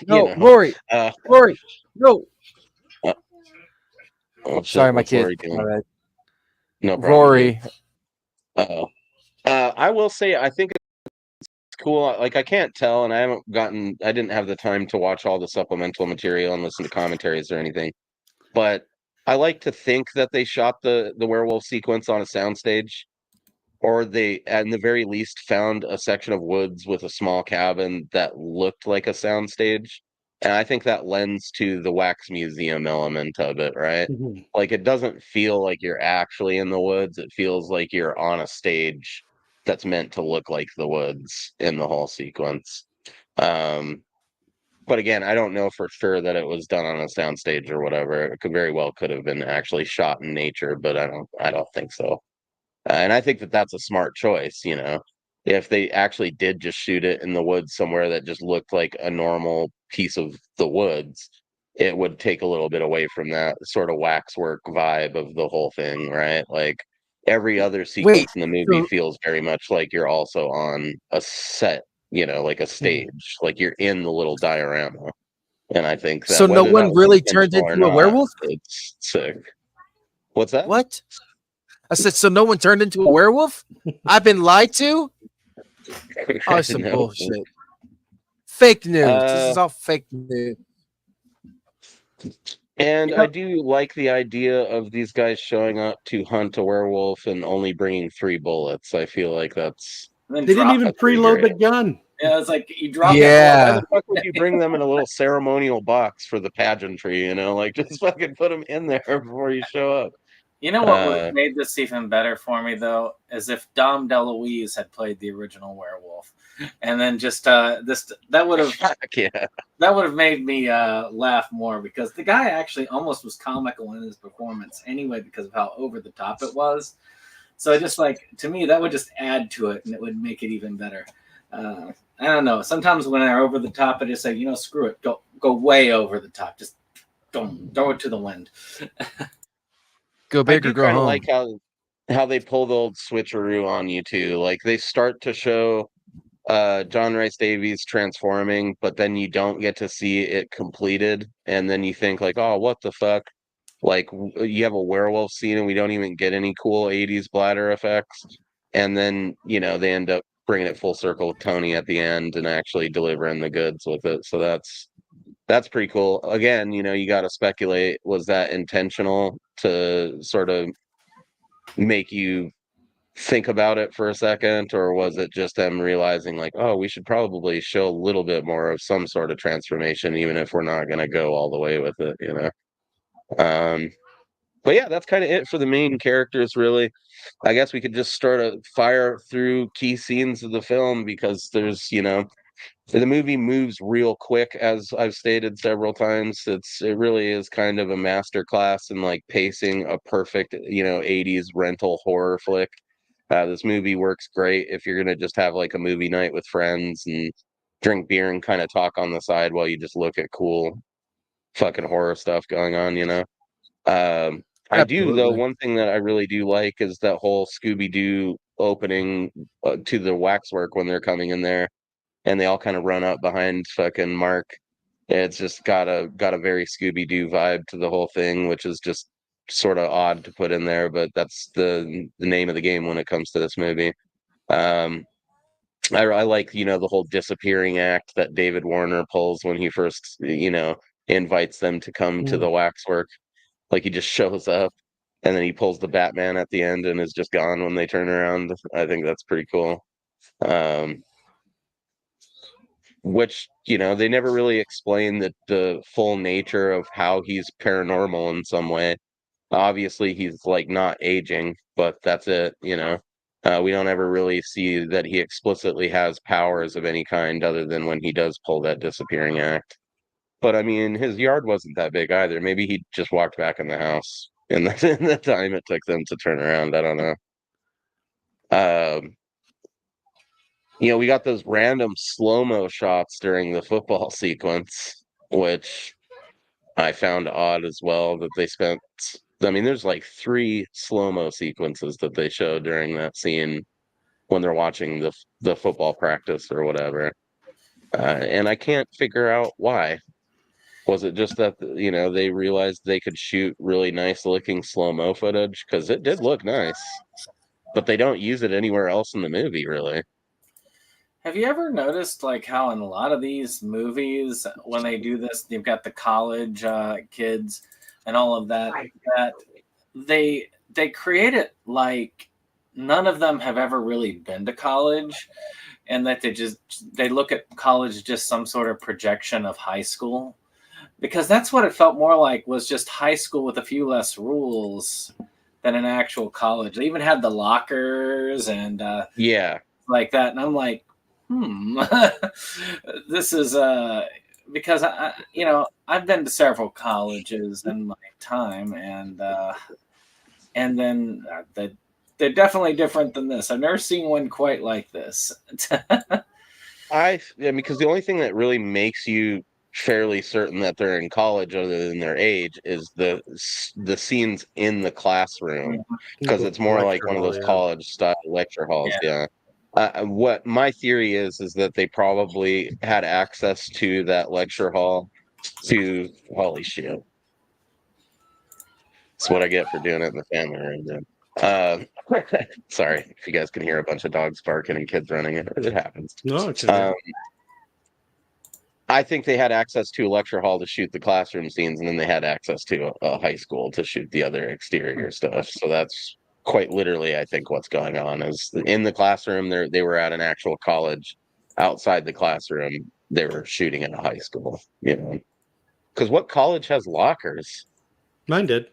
Rory, no. Oh, sorry, my kid. No problem. Rory. I will say, I think it's cool. Like, I can't tell, and I didn't have the time to watch all the supplemental material and listen to commentaries or anything. But I like to think that they shot the werewolf sequence on a soundstage, or they, at the very least, found a section of woods with a small cabin that looked like a soundstage. And I think that lends to the wax museum element of it, right? Like, it doesn't feel like you're actually in the woods. It feels like you're on a stage that's meant to look like the woods in the whole sequence. But again, I don't know for sure that it was done on a soundstage or whatever. It could have been actually shot in nature, but I don't think so. And I think that that's a smart choice, if they actually did just shoot it in the woods somewhere that just looked like a normal piece of the woods, it would take a little bit away from that sort of waxwork vibe of the whole thing, right? Like, every other sequence in the movie feels very much like you're also on a set, like a stage, like you're in the little diorama. And I think that, so no one really turned into a werewolf? It's sick. What's that? What? I said, so no one turned into a werewolf? I've been lied to? Oh, some bullshit. Fake news. This is all fake news. And I do like the idea of these guys showing up to hunt a werewolf and only bringing 3 bullets. I feel like that's... They didn't even preload the gun. Yeah, it's like you drop it. Why the fuck would you bring them in a little ceremonial box for the pageantry, Like, just fucking put them in there before you show up. You know what would have made this even better for me, though, is if Dom DeLuise had played the original werewolf, and then just that would have made me laugh more, because the guy actually almost was comical in his performance anyway because of how over the top it was. So just to me, that would just add to it, and it would make it even better. I don't know. Sometimes when they're over the top, I just say, screw it, go way over the top, just throw it to the wind. Go big or go home. Like how how they pull the old switcheroo on you too. Like they start to show John Rice Davies transforming, but then you don't get to see it completed, and then you think like, oh, what the fuck? Like you have a werewolf scene and we don't even get any cool 80s bladder effects. And then, they end up bringing it full circle with Tony at the end and actually delivering the goods with it. So that's pretty cool. Again, you got to speculate, was that intentional to sort of make you think about it for a second, or was it just them realizing like, oh, we should probably show a little bit more of some sort of transformation, even if we're not going to go all the way with it. But yeah, that's kind of it for the main characters, really. I guess we could just start a fire through key scenes of the film, because there's, the movie moves real quick, as I've stated several times. It really is kind of a masterclass in like pacing a perfect, 80s rental horror flick. This movie works great if you're gonna just have like a movie night with friends and drink beer and kind of talk on the side while you just look at cool fucking horror stuff going on. I do, though, Absolutely. one thing that I really do like is that whole Scooby-Doo opening to the Waxwork when they're coming in there, and they all kind of run up behind fucking Mark. It's just got a very Scooby-Doo vibe to the whole thing, which is just sort of odd to put in there, but that's the name of the game when it comes to this movie. Um, I like, the whole disappearing act that David Warner pulls when he first, invites them to come to the Waxwork. Like he just shows up and then he pulls the Batman at the end and is just gone when they turn around. I think that's pretty cool. Which, they never really explain the full nature of how he's paranormal in some way. Obviously, he's like not aging, but that's it. We don't ever really see that he explicitly has powers of any kind other than when he does pull that disappearing act. But I mean, his yard wasn't that big either. Maybe he just walked back in the house in the time it took them to turn around. I don't know. We got those random slow-mo shots during the football sequence, which I found odd as well, that they spent. I mean, there's like 3 slow-mo sequences that they show during that scene when they're watching the football practice or whatever. And I can't figure out why. Was it just that, they realized they could shoot really nice looking slow-mo footage? Because it did look nice, but they don't use it anywhere else in the movie, really. Have you ever noticed like how in a lot of these movies, when they do this, they've got the college kids and all of that, that they create it like none of them have ever really been to college, and that they look at college as just some sort of projection of high school, because that's what it felt more like, was just high school with a few less rules than an actual college. They even had the lockers and Yeah, like that, and I'm like, this is because I've been to several colleges in my time, and then they're definitely different than this. I've never seen one quite like this. because the only thing that really makes you fairly certain that they're in college, other than their age, is the scenes in the classroom, because it's more like one of those college style lecture halls. Yeah. What my theory is that they probably had access to that lecture hall to, holy shit. That's what I get for doing it in the family room. Then. Sorry if you guys can hear a bunch of dogs barking and kids running. It happens. No, it's I think they had access to a lecture hall to shoot the classroom scenes, and then they had access to a high school to shoot the other exterior stuff. So that's quite literally, I think, what's going on. Is in the classroom, they were at an actual college. Outside the classroom, they were shooting at a high school. Because what college has lockers? Mine did.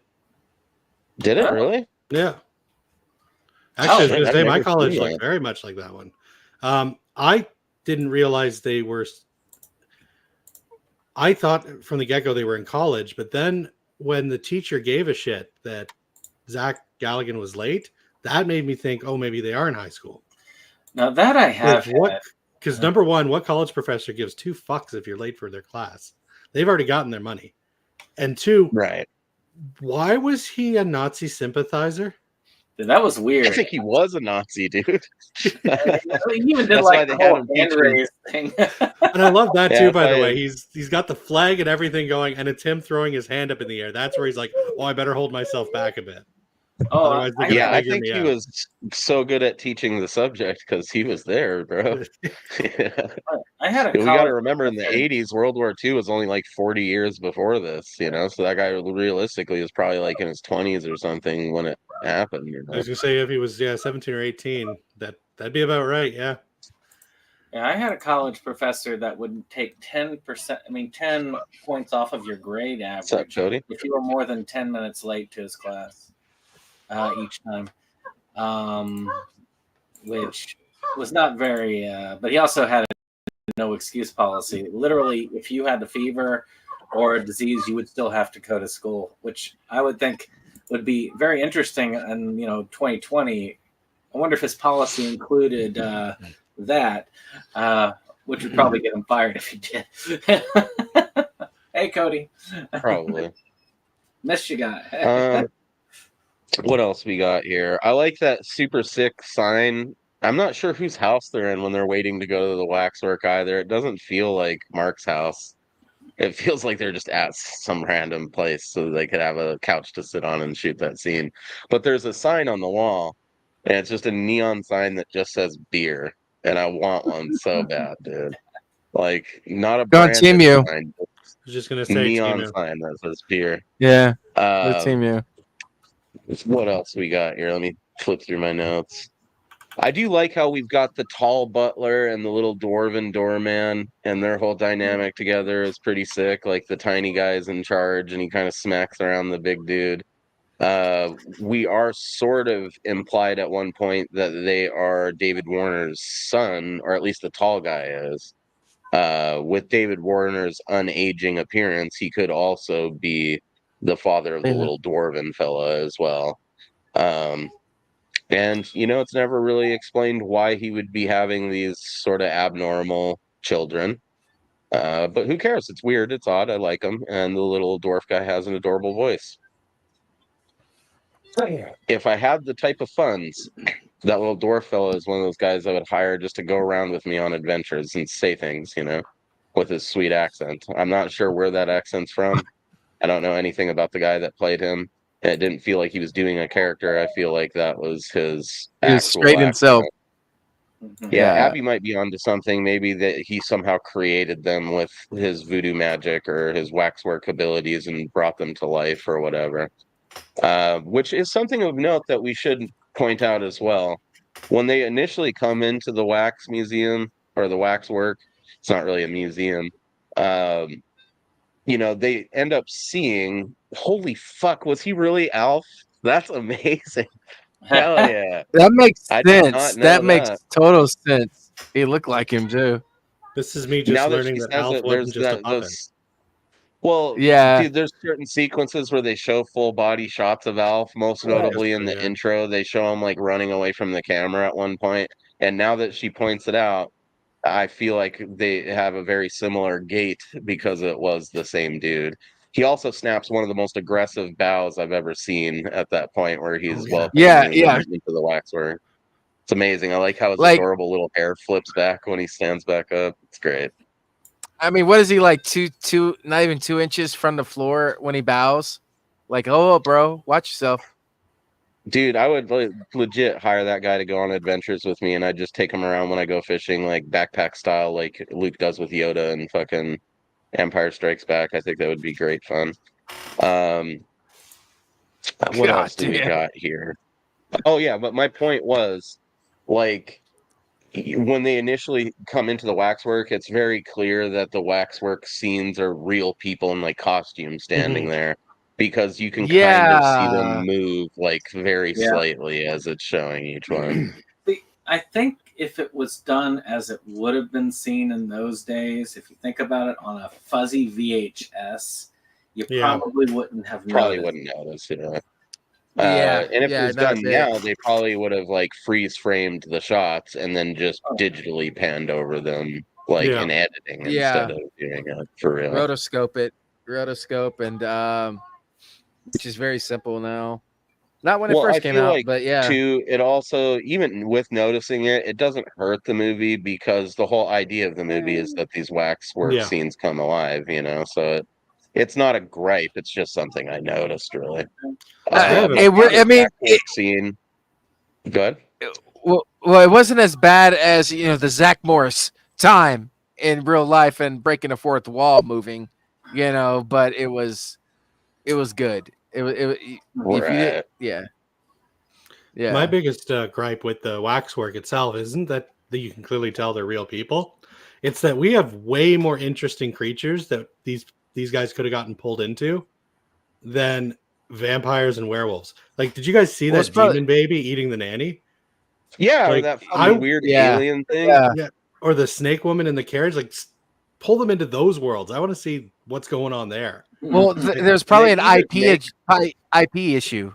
Did it really? Yeah. Actually, I was going to say my never college seen looked that. very much like that one. I didn't realize they were. I thought from the get-go they were in college, but then when the teacher gave a shit that Zach Galligan was late, that made me think, oh, maybe they are in high school. Now that I have, because number one, what college professor gives 2 fucks if you're late for their class? They've already gotten their money. And 2, right? Why was he a Nazi sympathizer? Dude, that was I weird. think he was a Nazi, dude. He even did That's like why the they had whole him hand teaching. raise thing. And I love that Yeah, too. that's By the why- way, he's got the flag and everything going, and it's him throwing his hand up in the air. That's where he's like, "Oh, I better hold myself back a bit, Oh, otherwise they're gonna Yeah, I figure think me he out." was so good at teaching the subject because he was there, bro. Yeah. I had a We got to college remember in the professor- 80s, World War II was only like 40 years before this, you know? So that guy realistically was probably like in his 20s or something when it happened, you I know? was gonna say if he was 17 or 18, that'd be about right. Yeah. Yeah, I had a college professor that would take 10%, 10 points off of your grade What's up, average Cody? if you were more than 10 minutes late to his class each time, which was not very, but he also had a no excuse policy. Literally, if you had a fever or a disease, you would still have to go to school, which I would think would be very interesting in 2020. I wonder if his policy included that, which would probably get him fired if he did. Hey, Cody. Probably. Missed you, guy. What else we got here? I like that super sick sign. I'm not sure whose house they're in when they're waiting to go to the waxwork either. It doesn't feel like Mark's house. It feels like they're just at some random place so they could have a couch to sit on and shoot that scene. But there's a sign on the wall, and it's just a neon sign that just says beer. And I want one so bad, dude. Like, not a Go on, branded Team U. sign, I was just gonna say, neon Timu. sign that says beer. Yeah, the Uh, Team U. what else we got here? Let me flip through my notes. I do like how we've got the tall butler and the little dwarven doorman, and their whole dynamic together is pretty sick. Like the tiny guy's in charge, and he kind of smacks around the big dude. We are sort of implied at one point that they are David Warner's son, or at least the tall guy is. With David Warner's unaging appearance, he could also be the father of the little dwarven fella as well. And, it's never really explained why he would be having these sort of abnormal children. But who cares? It's weird. It's odd. I like him. And the little dwarf guy has an adorable voice. If I had the type of funds, that little dwarf fellow is one of those guys I would hire just to go around with me on adventures and say things, with his sweet accent. I'm not sure where that accent's from. I don't know anything about the guy that played him. And it didn't feel like he was doing a character. I feel like that was his He was actual straight accent. himself. Yeah, Yeah. Abby might be onto something. Maybe that he somehow created them with his voodoo magic or his waxwork abilities and brought them to life or whatever. Which is something of note that we should point out as well. When they initially come into the wax museum or the waxwork, it's not really a museum. They end up seeing, holy fuck, was he really Alf? That's amazing. Hell yeah. That makes I did not sense. know That makes that. total sense. He looked like him too. This is me just Now that learning she that says Alf it, wasn't there's just a that puppet. those. Well, Yeah. dude, there's certain sequences where they show full body shots of Alf. Most notably in the Yeah. intro, they show him like running away from the camera at one point. And now that she points it out, I feel like they have a very similar gait because it was the same dude. He also snaps one of the most aggressive bows I've ever seen at that point where he's welcoming them into the waxwork. It's amazing. I like how his adorable little hair flips back when he stands back up. It's great. I mean, what is he like? Two, not even 2 inches from the floor when he bows. Like, oh, bro, watch yourself. Dude, I would legit hire that guy to go on adventures with me, and I'd just take him around when I go fishing, like backpack style, like Luke does with Yoda and fucking Empire Strikes Back. I think that would be great fun. What else do we got here? Oh yeah, but my point was, like, when they initially come into the waxwork, it's very clear that the waxwork scenes are real people in like costumes standing there. Because you can kind of see them move like very slightly as it's showing each one. I think if it was done as it would have been seen in those days, if you think about it on a fuzzy VHS, you probably wouldn't have noticed. Probably wouldn't notice, and if it was done now, they probably would have like freeze framed the shots and then just digitally panned over them, like in editing instead of doing it for real. Rotoscope and which is very simple now. Not when it Well, I first came feel out, like but yeah. too, it also, even with noticing it, it doesn't hurt the movie because the whole idea of the movie is that these waxwork Yeah. scenes come alive, you know. So it's not a gripe; it's just something I noticed, really. I have a My favorite I mean, waxwork scene. Good. well, it wasn't as bad as the Zach Morris time in real life and breaking the fourth wall, moving, but it was good. If you did, Right. yeah, My yeah. biggest gripe with the waxwork itself isn't that you can clearly tell they're real people. It's that we have way more interesting creatures that these guys could have gotten pulled into than vampires and werewolves. Like, did you guys see Well, it's that probably demon baby eating the nanny? Yeah, or Like, that fucking I weird yeah, alien thing. yeah. yeah, or the snake woman in the carriage. Like, pull them into those worlds. I want to see what's going on there. Well, Like, there's probably an They even IP issue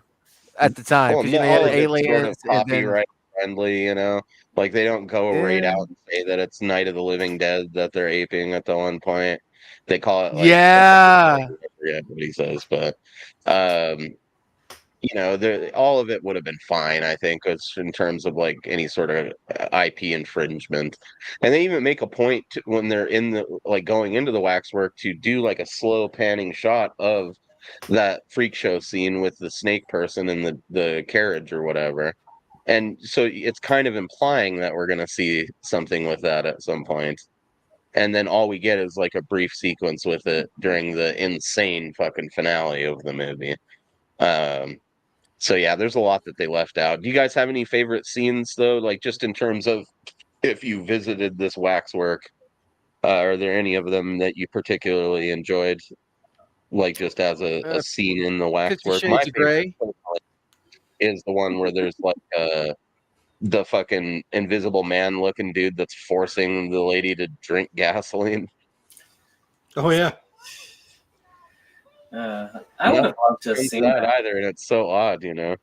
at the time Well, because no, you had all the of it's sort of aliens, and then copyright friendly, you know. Like they don't go right yeah, out and say that it's Night of the Living Dead that they're aping at the one point. They call it like yeah. I forget what he says, but um, all of it would have been fine, I think, in terms of like any sort of IP infringement. And they even make a point when they're in the like going into the waxwork to do like a slow panning shot of that freak show scene with the snake person in the carriage or whatever. And so it's kind of implying that we're going to see something with that at some point. And then all we get is like a brief sequence with it during the insane fucking finale of the movie. So yeah, there's a lot that they left out. Do you guys have any favorite scenes though? Like just in terms of if you visited this waxwork, are there any of them that you particularly enjoyed? Like just as a scene in the 50 waxwork? My Shades of favorite Grey. is the one where there's like the fucking invisible man looking dude that's forcing the lady to drink gasoline. oh yeah, I would have loved to have Into seen that that. either, and it's so odd, you know.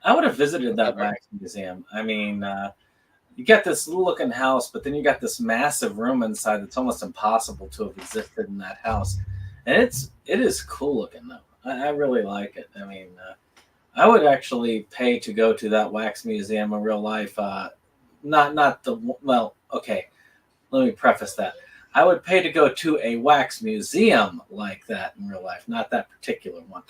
I would have visited that wax museum. I mean, you got this little looking house, but then you got this massive room inside that's almost impossible to have existed in that house. And it is cool looking though. I really like it. I mean, I would actually pay to go to that wax museum in real life. Not the well. Okay, let me preface that. I would pay to go to a wax museum like that in real life, not that particular one.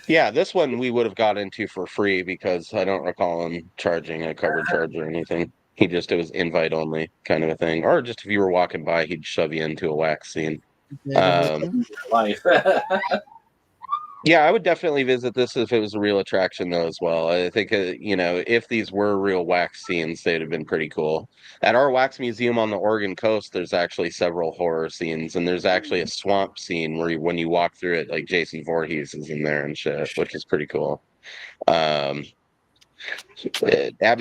Yeah, this one we would have got into for free because I don't recall him charging a cover charge or anything. It was invite only kind of a thing. Or just if you were walking by, he'd shove you into a wax scene. Life. Yeah, I would definitely visit this if it was a real attraction, though, as well. I think, if these were real wax scenes, they'd have been pretty cool. At our wax museum on the Oregon coast, there's actually several horror scenes, and there's actually a swamp scene where when you walk through it, like Jason Voorhees is in there and shit, which is pretty cool. Abby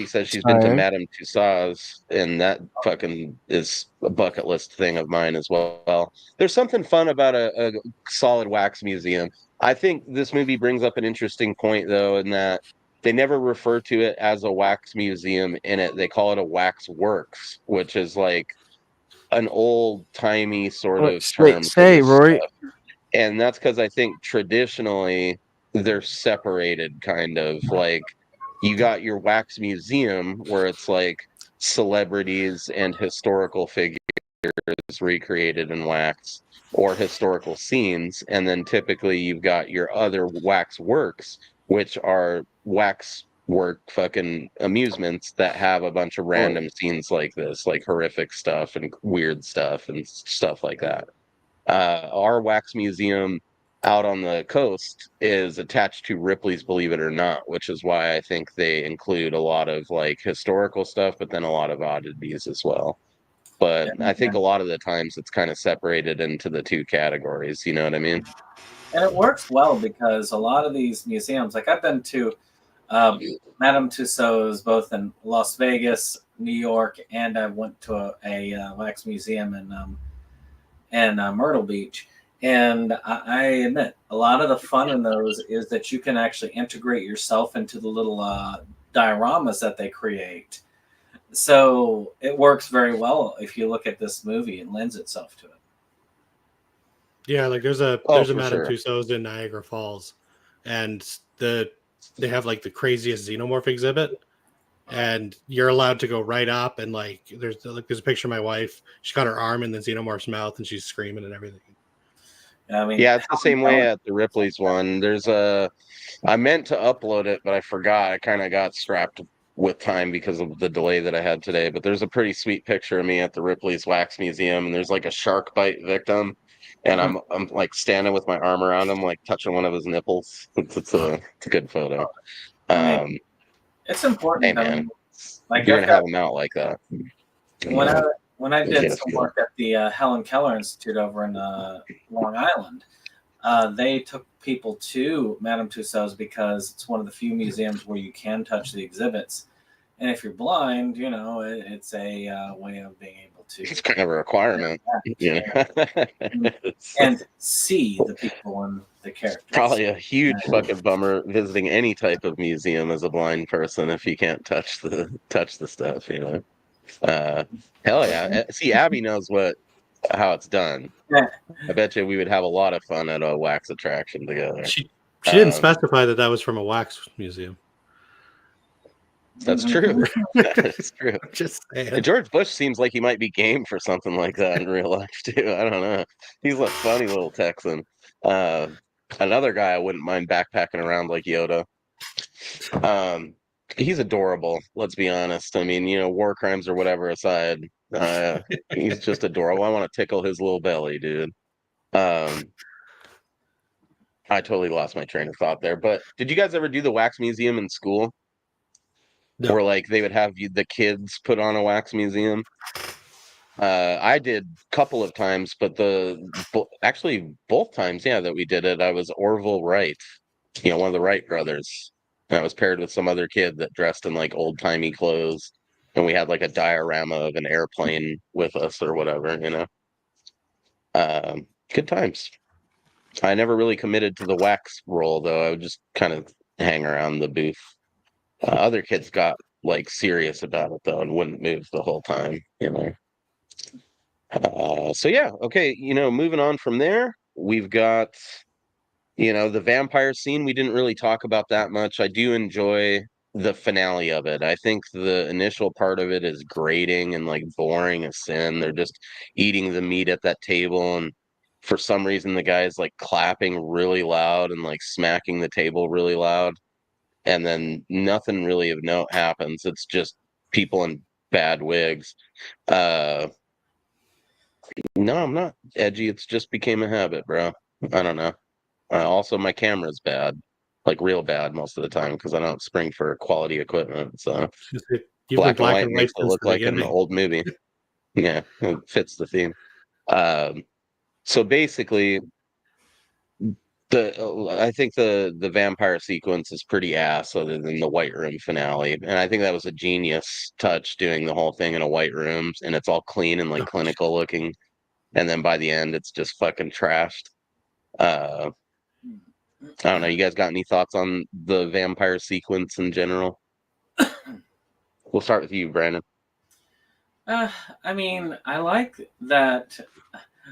says she's been to Madame Tussauds, and that fucking is a bucket list thing of mine as well. There's something fun about a solid wax museum. I think this movie brings up an interesting point, though, in that they never refer to it as a wax museum in it. They call it a wax works, which is like an old-timey sort of term. Say, Rory. Stuff. And that's because I think traditionally they're separated, kind of like you got your wax museum where it's like celebrities and historical figures recreated in wax or historical scenes, and then typically you've got your other wax works, which are wax work fucking amusements that have a bunch of random scenes like this, like horrific stuff and weird stuff and stuff like that. Our wax museum out on the coast is attached to Ripley's Believe It or Not, which is why I think they include a lot of like historical stuff, but then a lot of oddities as well. But I think a lot of the times it's kind of separated into the two categories. You know what I mean? And it works well because a lot of these museums, like I've been to Madame Tussauds both in Las Vegas, New York, and I went to a wax museum in Myrtle Beach. And I admit, a lot of the fun in those is that you can actually integrate yourself into the little dioramas that they create. So it works very well if you look at this movie. It lends itself to it. Yeah, like there's a Madame Tussauds in Niagara Falls, and they have like the craziest xenomorph exhibit, and you're allowed to go right up and like there's a picture of my wife. She's got her arm in the xenomorph's mouth and she's screaming and everything. I mean, Yeah, it's the same way at the Ripley's one. I meant to upload it, but I forgot. I kind of got strapped with time because of the delay that I had today. But there's a pretty sweet picture of me at the Ripley's Wax Museum, and there's like a shark bite victim, and I'm like standing with my arm around him, like touching one of his nipples. It's a good photo. It's important. Hey man, like you're gonna have them out like that. When I did some work at the Helen Keller Institute over in Long Island, they took people to Madame Tussauds because it's one of the few museums where you can touch the exhibits. And if you're blind, it's a way of being able to. It's kind of a requirement. And see the people and the characters. Probably a huge fucking bummer visiting any type of museum as a blind person if you can't touch the stuff, Hell yeah. See, Abby knows how it's done. Yeah. I bet you we would have a lot of fun at a wax attraction together. She didn't specify that was from a wax museum. That's true. That's true. Just saying. And George Bush seems like he might be game for something like that in real life too. I don't know. He's a funny little Texan. Another guy I wouldn't mind backpacking around like Yoda. He's adorable. Let's be honest. I mean, war crimes or whatever aside, he's just adorable. I want to tickle his little belly, dude. I totally lost my train of thought there. But did you guys ever do the wax museum in school? No. Or like they would have the kids put on a wax museum? I did a couple of times, but actually both times, that we did it, I was Orville Wright, one of the Wright brothers. And I was paired with some other kid that dressed in like old timey clothes, and we had like a diorama of an airplane with us or whatever, Good times. I never really committed to the wax role though. I would just kind of hang around the booth. Other kids got like serious about it though and wouldn't move the whole time, So yeah, okay, moving on from there, we've got the vampire scene. We didn't really talk about that much. I do enjoy the finale of it. I think the initial part of it is grating and like boring as sin. They're just eating the meat at that table, and for some reason the guy's like clapping really loud and like smacking the table really loud, and then nothing really of note happens. It's just people in bad wigs. No, I'm not edgy. It's just became a habit, bro. I don't know. Also, my camera's bad, like real bad most of the time because I don't spring for quality equipment. So black and white makes it look like an old movie. Yeah, it fits the theme. So basically, I think the vampire sequence is pretty ass other than the White Room finale. And I think that was a genius touch, doing the whole thing in a white room, and it's all clean and like clinical looking. And then by the end, it's just fucking trashed. I don't know. You guys got any thoughts on the vampire sequence in general? We'll start with you, Brandon. I mean, I like that.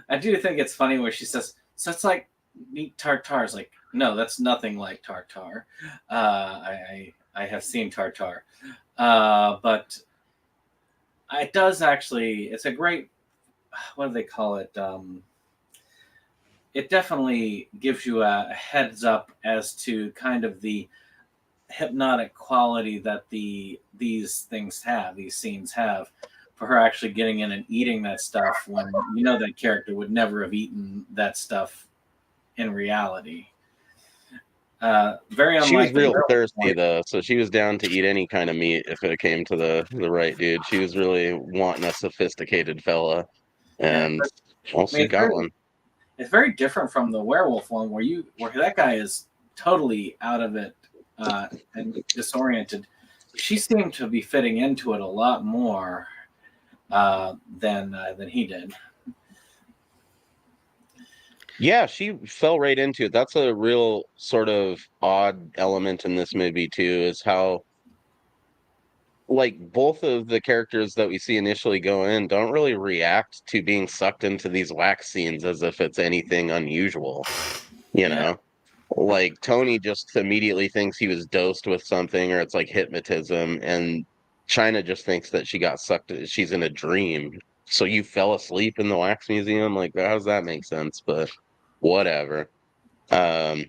I do think it's funny where she says, so it's like meat tartare. It's like, no, that's nothing like tartare. I have seen tartare. But it does actually, it's a great, what do they call it? It definitely gives you a heads up as to kind of the hypnotic quality that these scenes have, for her actually getting in and eating that stuff when that character would never have eaten that stuff in reality. Very unlike. She was real thirsty though, so she was down to eat any kind of meat if it came to the right dude. She was really wanting a sophisticated fella, and also got one. It's very different from the werewolf one where that guy is totally out of it and disoriented. She seemed to be fitting into it a lot more than he did. Yeah, she fell right into it. That's a real sort of odd element in this movie too, is how like both of the characters that we see initially go in don't really react to being sucked into these wax scenes as if it's anything unusual, like Tony just immediately thinks he was dosed with something, or it's like hypnotism, and China just thinks that she got sucked. She's in a dream. So you fell asleep in the wax museum? Like, how does that make sense? But whatever. Um,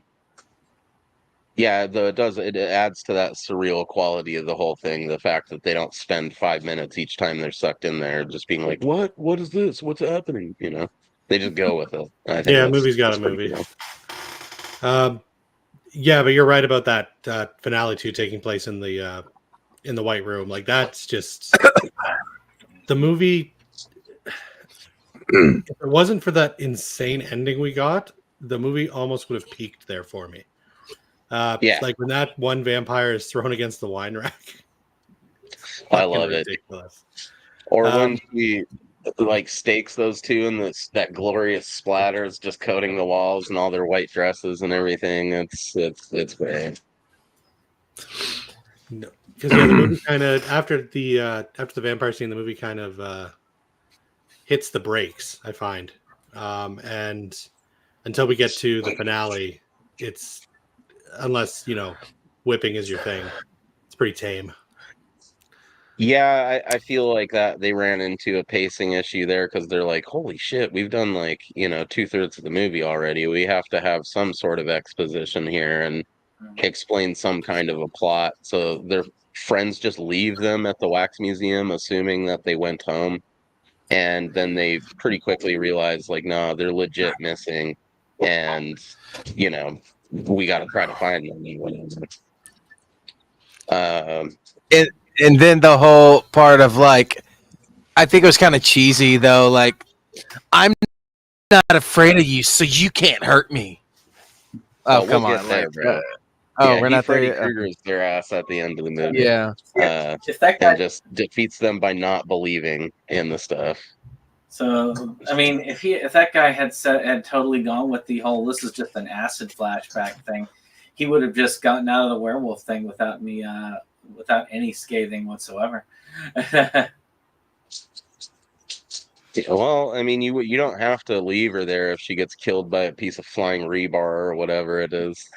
yeah, though it adds to that surreal quality of the whole thing. The fact that they don't spend 5 minutes each time they're sucked in there, just being like, "What? What is this? What's happening?" You know, they just go with it. I think Yeah, movie's got a pretty movie. cool. Yeah, but you're right about that finale too, taking place in the White Room. Like that's just the movie. If it wasn't for that insane ending we got, the movie almost would have peaked there for me. Yeah. Like when that one vampire is thrown against the wine rack. I love ridiculous. it. Or when she like stakes those two and that glorious splatter is just coating the walls and all their white dresses and everything. It's great. No, because yeah, the movie kind of after the vampire scene, the movie kind of hits the brakes. I find, and until we get to the finale, it's unless whipping is your thing, it's pretty tame. Yeah, I feel like that they ran into a pacing issue there because they're like, holy shit, we've done like 2/3 of the movie already. We have to have some sort of exposition here and explain some kind of a plot. So their friends just leave them at the wax museum, assuming that they went home. And then they pretty quickly realize, like, no, they're legit missing. And, we got to try to find them. And then the whole part of like, I think it was kind of cheesy though. Like, I'm not afraid of you, so you can't hurt me. Oh, we'll come get on, there, like, bro. we're not Freddy there. Krueger's their ass at the end of the movie. Yeah. If that guy and just defeats them by not believing in the stuff. So, I mean, if that guy had totally gone with the whole "this is just an acid flashback" thing, he would have just gotten out of the werewolf thing without any scathing whatsoever. Yeah, well, I mean, you don't have to leave her there if she gets killed by a piece of flying rebar or whatever it is.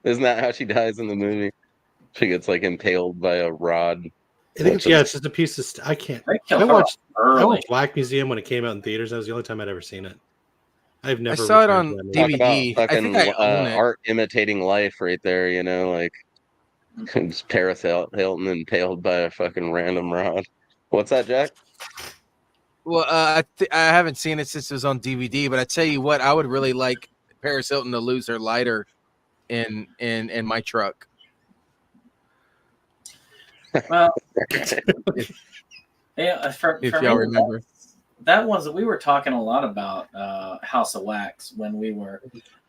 Isn't that how she dies in the movie? She gets like impaled by a rod. I think it's just a piece of. I can't. I watched Black Museum when it came out in theaters. That was the only time I'd ever seen it. I've never. I saw it on DVD. Talk about I think I own it. Art imitating life, right there. Like just Paris Hilton impaled by a fucking random rod. What's that, Jack? Well, I haven't seen it since it was on DVD, but I tell you what, I would really like Paris Hilton to lose her lighter in my truck. Well, yeah, if y'all remember, that was we were talking a lot about House of Wax when we were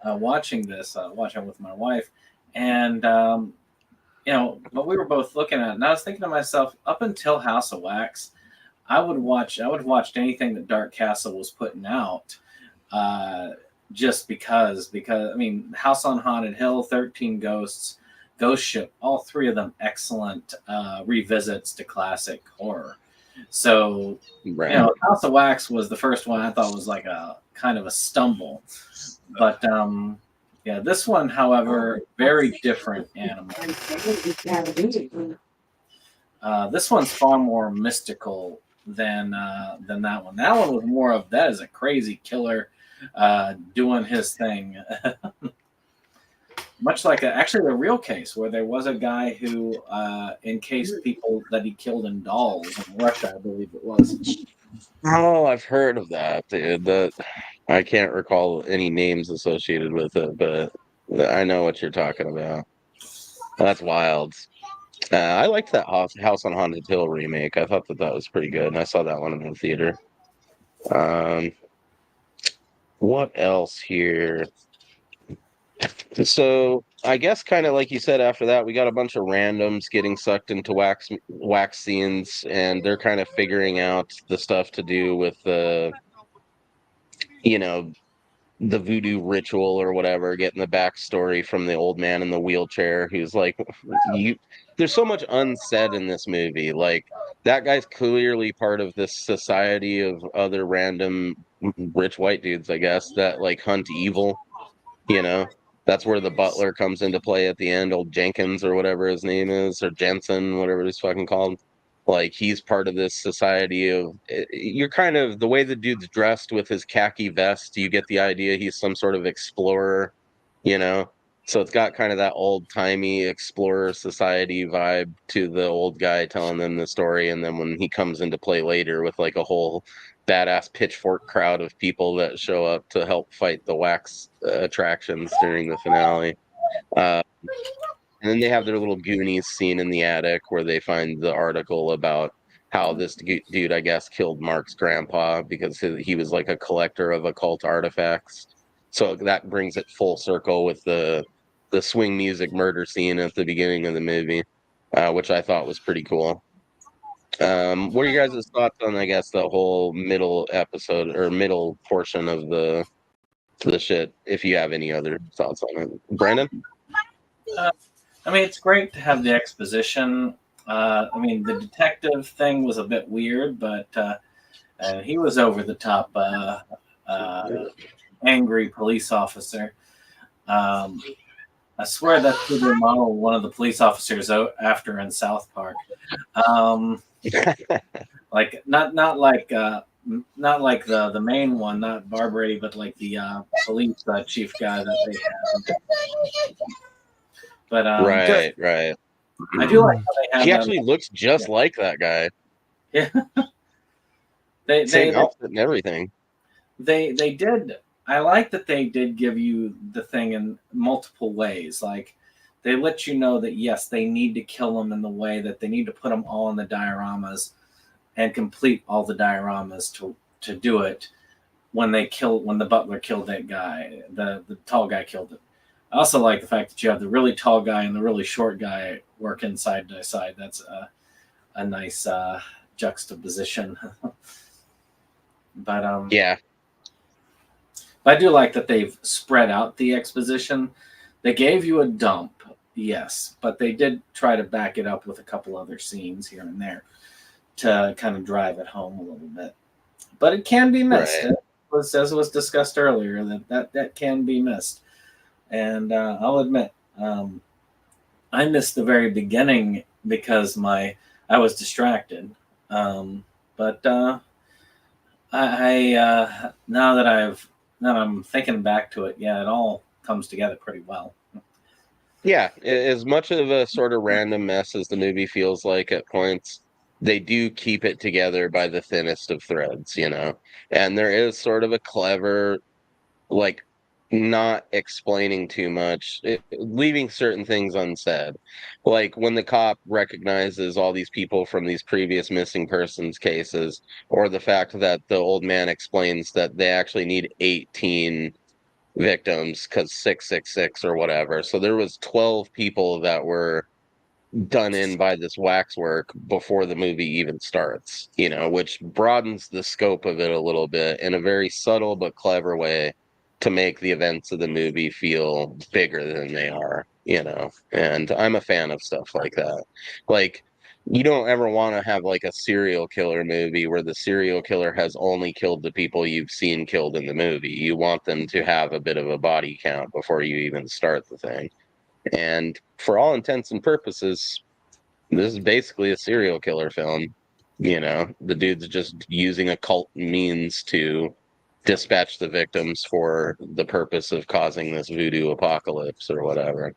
watching with my wife, and what we were both looking at, and I was thinking to myself, up until House of Wax, I would have watched anything that Dark Castle was putting out, just because I mean, House on Haunted Hill, 13 Ghosts, Ghost Ship, all three of them excellent revisits to classic horror. So, House of Wax was the first one I thought was like a kind of a stumble, but this one, however, very different animal. This one's far more mystical than that one. That one was more of that is a crazy killer doing his thing. Much like actually a real case where there was a guy who encased people that he killed in dolls in Russia, I believe it was. Oh, I've heard of that, dude. I can't recall any names associated with it, but I know what you're talking about. That's wild. I liked that House on Haunted Hill remake. I thought that was pretty good. I saw that one in the theater. What else here? So I guess kind of like you said, after that, we got a bunch of randoms getting sucked into wax scenes, and they're kind of figuring out the stuff to do with the voodoo ritual or whatever, getting the backstory from the old man in the wheelchair who's like, there's so much unsaid in this movie. Like, that guy's clearly part of this society of other random rich white dudes, I guess, that like hunt evil, That's where the butler comes into play at the end, old Jenkins or whatever his name is, or Jensen, whatever he's fucking called. Like, he's part of this society of, you're kind of, the way the dude's dressed with his khaki vest, you get the idea he's some sort of explorer, you know? So it's got kind of that old-timey explorer society vibe to the old guy telling them the story, and then when he comes into play later with like a whole badass pitchfork crowd of people that show up to help fight the wax attractions during the finale. Uh, and then they have their little Goonies scene in the attic where they find the article about how this dude, I guess, killed Mark's grandpa because he was like a collector of occult artifacts. So that brings it full circle with the swing music murder scene at the beginning of the movie, which I thought was pretty cool. What are you guys' thoughts on, I guess, the whole middle episode or middle portion of the shit? If you have any other thoughts on it, Brandon? I mean, it's great to have the exposition. I mean, the detective thing was a bit weird, but he was over the top, angry police officer. I swear that's who they modeled one of the police officers after in South Park. Like not like the main one, not Barbary, but like the police chief guy that they had. But right. I do like how they have. He actually looks just like that guy. Yeah. Same outfit and everything. They did. I like that they did give you the thing in multiple ways. Like, they let you know that, yes, they need to kill them in the way that they need to put them all in the dioramas and complete all the dioramas to do it when the butler killed that guy, the tall guy killed it. I also like the fact that you have the really tall guy and the really short guy working side by side. That's a nice juxtaposition. But yeah. I do like that they've spread out the exposition. They gave you a dump, yes, but they did try to back it up with a couple other scenes here and there to kind of drive it home a little bit. But it can be missed. Right. As was discussed earlier, that can be missed. And I'll admit, I missed the very beginning because I was distracted. But I now that I'm thinking back to it, yeah, it all comes together pretty well. Yeah, as much of a sort of random mess as the movie feels like at points, they do keep it together by the thinnest of threads, you know? And there is sort of a clever, like, not explaining too much, leaving certain things unsaid. Like when the cop recognizes all these people from these previous missing persons cases, or the fact that the old man explains that they actually need 18 victims because 666 or whatever. So there was 12 people that were done in by this waxwork before the movie even starts, you know, which broadens the scope of it a little bit in a very subtle but clever way to make the events of the movie feel bigger than they are, you know. And I'm a fan of stuff like that. Like, you don't ever want to have like a serial killer movie where the serial killer has only killed the people you've seen killed in the movie. You want them to have a bit of a body count before you even start the thing. And for all intents and purposes, this is basically a serial killer film. You know, the dude's just using occult means to dispatch the victims for the purpose of causing this voodoo apocalypse or whatever.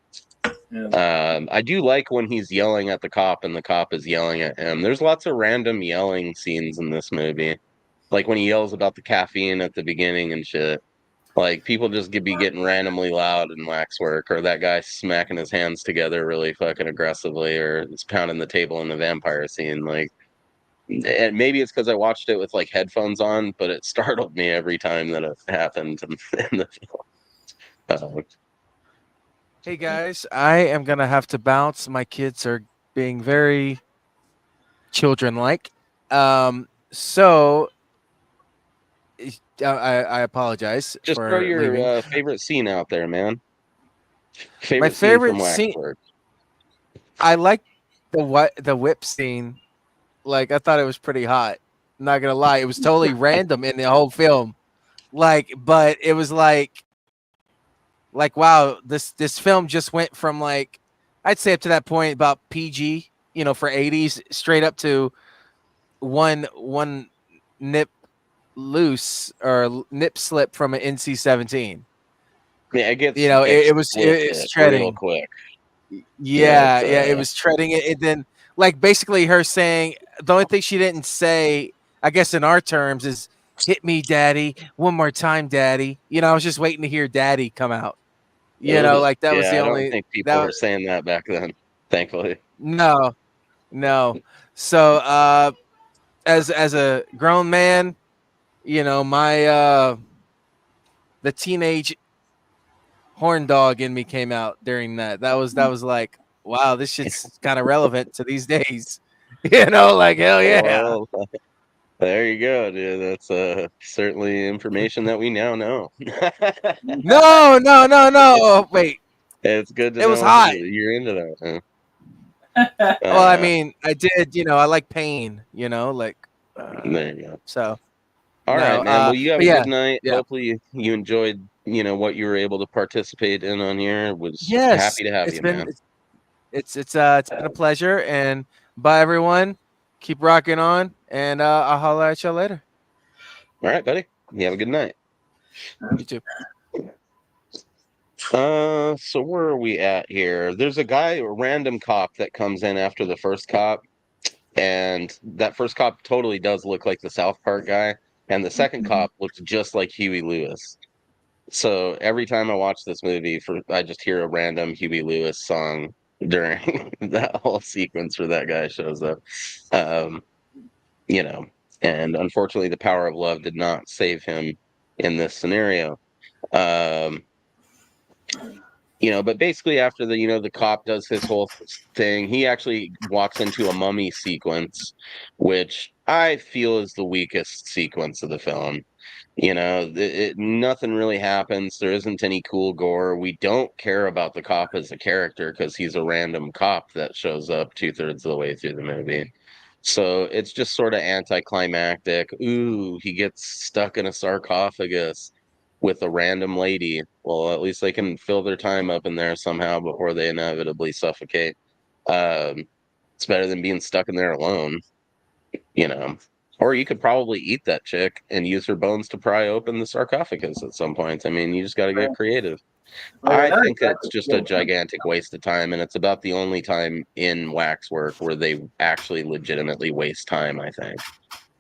Yeah. I do like when he's yelling at the cop and the cop is yelling at him. There's lots of random yelling scenes in this movie. Like when he yells about the caffeine at the beginning and shit. Like, people just be getting randomly loud in Waxwork, or that guy smacking his hands together really fucking aggressively, or he's pounding the table in the vampire scene. Like, and maybe it's because I watched it with like headphones on, but it startled me every time that it happened in the film. Hey guys, I am gonna have to bounce. My kids are being very children-like, so I apologize. Just for throw your leaving. Favorite scene out there, man. My favorite scene. I like the whip scene. Like, I thought it was pretty hot. I'm not gonna lie, it was totally random in the whole film. Like, but it was like like, wow, this film just went from like, I'd say up to that point about PG, for 80s, straight up to one nip loose or nip slip from an NC-17. Yeah, it gets It was explicit real treading. quick. Yeah, it was treading it. And then, like, basically her saying, the only thing she didn't say, I guess in our terms, is "hit me, daddy, one more time, daddy." I was just waiting to hear "daddy" come out. Like that was the I don't only think people that. were saying that back then, thankfully. No, no. So, as a grown man, my the teenage horn dog in me came out during that. That was like, wow, this shit's kind of relevant to these days. Like, hell yeah. Well, there you go, dude. That's certainly information that we now know. No. Oh, wait, It's good to it was know hot. you're into that. Well, I mean, I did. I like pain. Like. There you go. So. All right, man. Well, you have but a yeah, good night. yeah. Hopefully, you enjoyed, what you were able to participate in on here. Was Yes, happy to have you, man. It's been a pleasure, and bye everyone. Keep rocking on, and I'll holler at y'all later. All right, buddy. You have a good night. You too. So where are we at here? There's a random cop that comes in after the first cop, and that first cop totally does look like the South Park guy, and the second cop looks just like Huey Lewis. So every time I watch this movie, I just hear a random Huey Lewis song during that whole sequence where that guy shows up. Um, and unfortunately, the power of love did not save him in this scenario. Um, but basically after the cop does his whole thing, he actually walks into a mummy sequence, which I feel is the weakest sequence of the film. Nothing really happens. There isn't any cool gore. We don't care about the cop as a character because he's a random cop that shows up 2/3 of the way through the movie. So it's just sort of anticlimactic. Ooh, he gets stuck in a sarcophagus with a random lady. Well, at least they can fill their time up in there somehow before they inevitably suffocate. It's better than being stuck in there alone, Or you could probably eat that chick and use her bones to pry open the sarcophagus at some point. I mean, you just got to get creative. I think it's just a gigantic waste of time, and it's about the only time in Waxwork where they actually legitimately waste time, I think.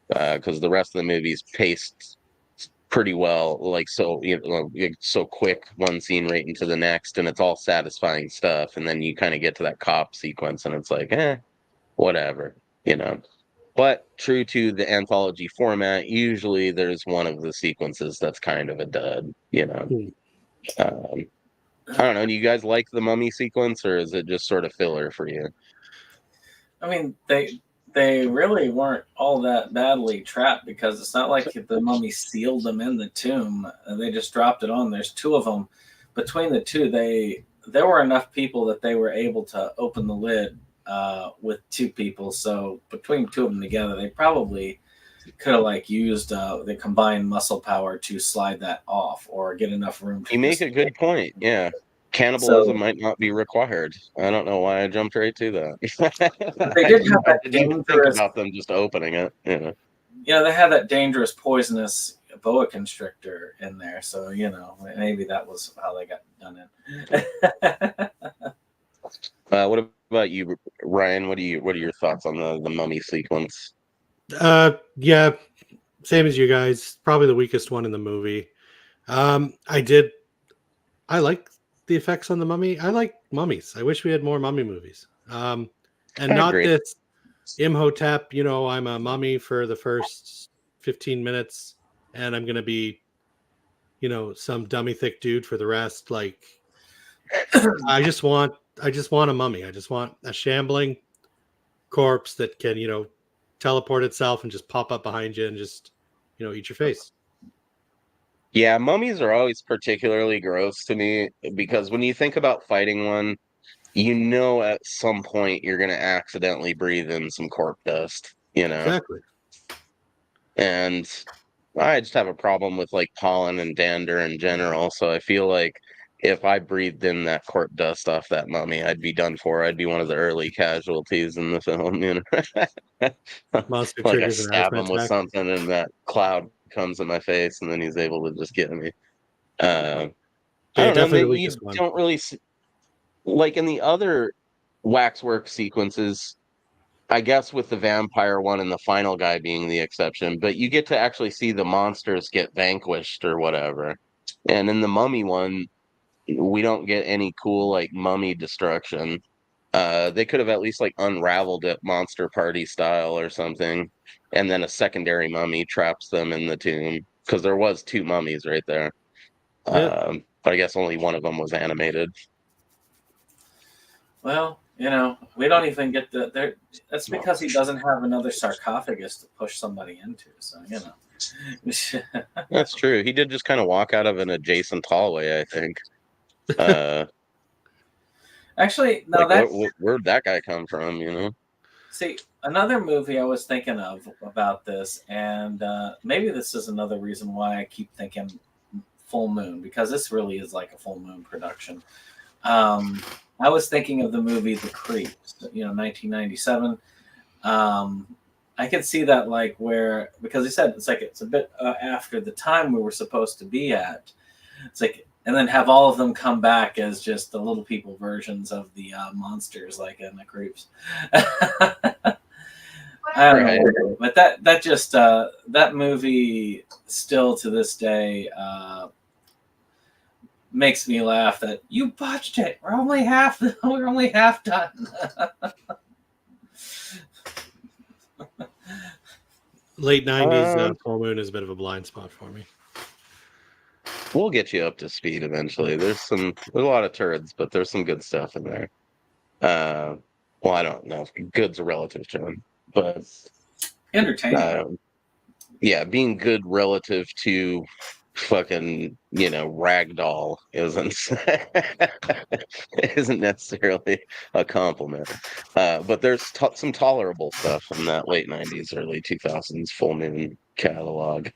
Because the rest of the movie's paced pretty well, like so so quick, one scene right into the next, and it's all satisfying stuff, and then you kind of get to that cop sequence and it's like, whatever. But true to the anthology format, usually there's one of the sequences that's kind of a dud. I don't know, do you guys like the mummy sequence, or is it just sort of filler for you? I mean, they really weren't all that badly trapped, because it's not like the mummy sealed them in the tomb. They just dropped it on. There's two of them. Between the two, there were enough people that they were able to open the lid with two people. So between two of them together, they probably could have used the combined muscle power to slide that off or get enough room to. You make a good point. Yeah. Cannibalism might not be required. I don't know why I jumped right to that. They did have that I didn't even think about them just opening it. They had that dangerous, poisonous boa constrictor in there, so maybe that was how they got done in. What about you, Ryan? What are your thoughts on the mummy sequence? Yeah, same as you guys. Probably the weakest one in the movie. I like the effects on the mummy. I like mummies. I wish we had more mummy movies. And not this Imhotep, I'm a mummy for the first 15 minutes and I'm gonna be, some dummy thick dude for the rest. Like I just want a mummy. I just want a shambling corpse that can, teleport itself and just pop up behind you and just, eat your face. Yeah, mummies are always particularly gross to me because when you think about fighting one, at some point you're going to accidentally breathe in some corpse dust, Exactly. And I just have a problem with pollen and dander in general. So I feel like if I breathed in that corpse dust off that mummy, I'd be done for. I'd be one of the early casualties in the film, you know. Monster Like I triggers an stab asthma him with attack. something and that cloud comes in my face and then he's able to just get me. I Yeah, don't know, definitely the maybe you weakest one. don't really like in the other Waxwork sequences, I guess with the vampire one and the final guy being the exception, but you get to actually see the monsters get vanquished or whatever. And in the mummy one, we don't get any cool like mummy destruction. They could have at least like unraveled it monster party style or something, and then a secondary mummy traps them in the tomb because there was two mummies right there. Yep. But I guess only one of them was animated. Well, you know, we don't even get the there. That's because he doesn't have another sarcophagus to push somebody into. So you know, That's true. He did just kind of walk out of an adjacent hallway, I think. Uh, actually, now like that's where'd that guy come from? You know? see another movie I was thinking of about this, and maybe this is another reason why I keep thinking Full Moon, because this really is like a Full Moon production. I was thinking of the movie The Creeps, you know, 1997. I could see that, like, where, because he said it's like it's a bit after the time we were supposed to be at. It's like, and then have all of them come back as just the little people versions of the monsters, like in The Creeps. I don't know, but that just that movie still to this day makes me laugh that you botched it. We're only half done. Late 90s Full Moon is a bit of a blind spot for me. We'll get you up to speed eventually. There's a lot of turds, but there's some good stuff in there. Well, I don't know. Good's a relative term, but entertaining. Yeah, being good relative to fucking, you know, ragdoll isn't isn't necessarily a compliment. But there's some tolerable stuff from that late 90s, early 2000s Full Moon catalog.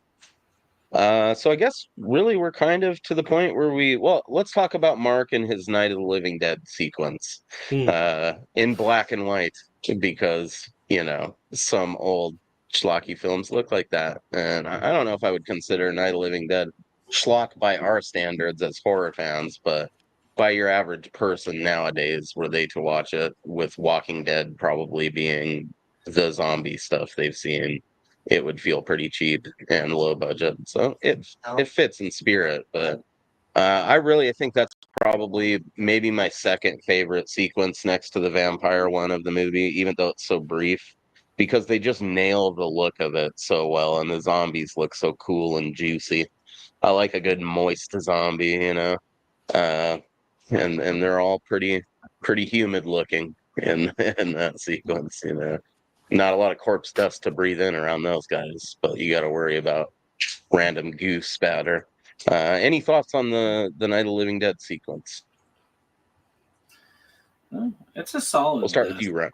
So I guess really we're kind of to the point where let's talk about Mark and his Night of the Living Dead sequence in black and white, because, you know, some old schlocky films look like that. And I don't know if I would consider Night of the Living Dead schlock by our standards as horror fans, but by your average person nowadays, were they to watch it, with Walking Dead probably being the zombie stuff they've seen, it would feel pretty cheap and low budget. So it fits in spirit, but I think that's probably maybe my second favorite sequence next to the vampire one of the movie, even though it's so brief, because they just nail the look of it so well, and the zombies look so cool and juicy. I like a good moist zombie, you know, and they're all pretty humid looking in that sequence, you know. Not a lot of corpse dust to breathe in around those guys, but you got to worry about random goose spatter. Any thoughts on the Night of the Living Dead sequence? It's a solid. We'll start with you,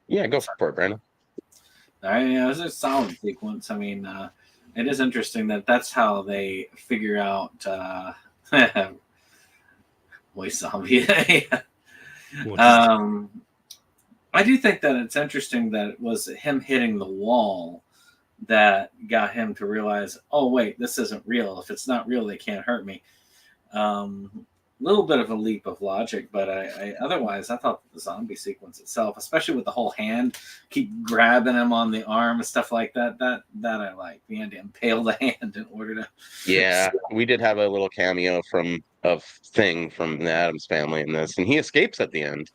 yeah, go for it, Brandon. It's a solid sequence. I mean, it is interesting that that's how they figure out voice zombie. I do think that it's interesting that it was him hitting the wall that got him to realize, oh, wait, this isn't real. If it's not real, they can't hurt me. Little bit of a leap of logic, but otherwise, I thought the zombie sequence itself, especially with the whole hand, keep grabbing him on the arm and stuff like that, that I like. We had to impale the hand in order to... Yeah, we did have a little cameo of Thing from the Addams Family in this, and he escapes at the end.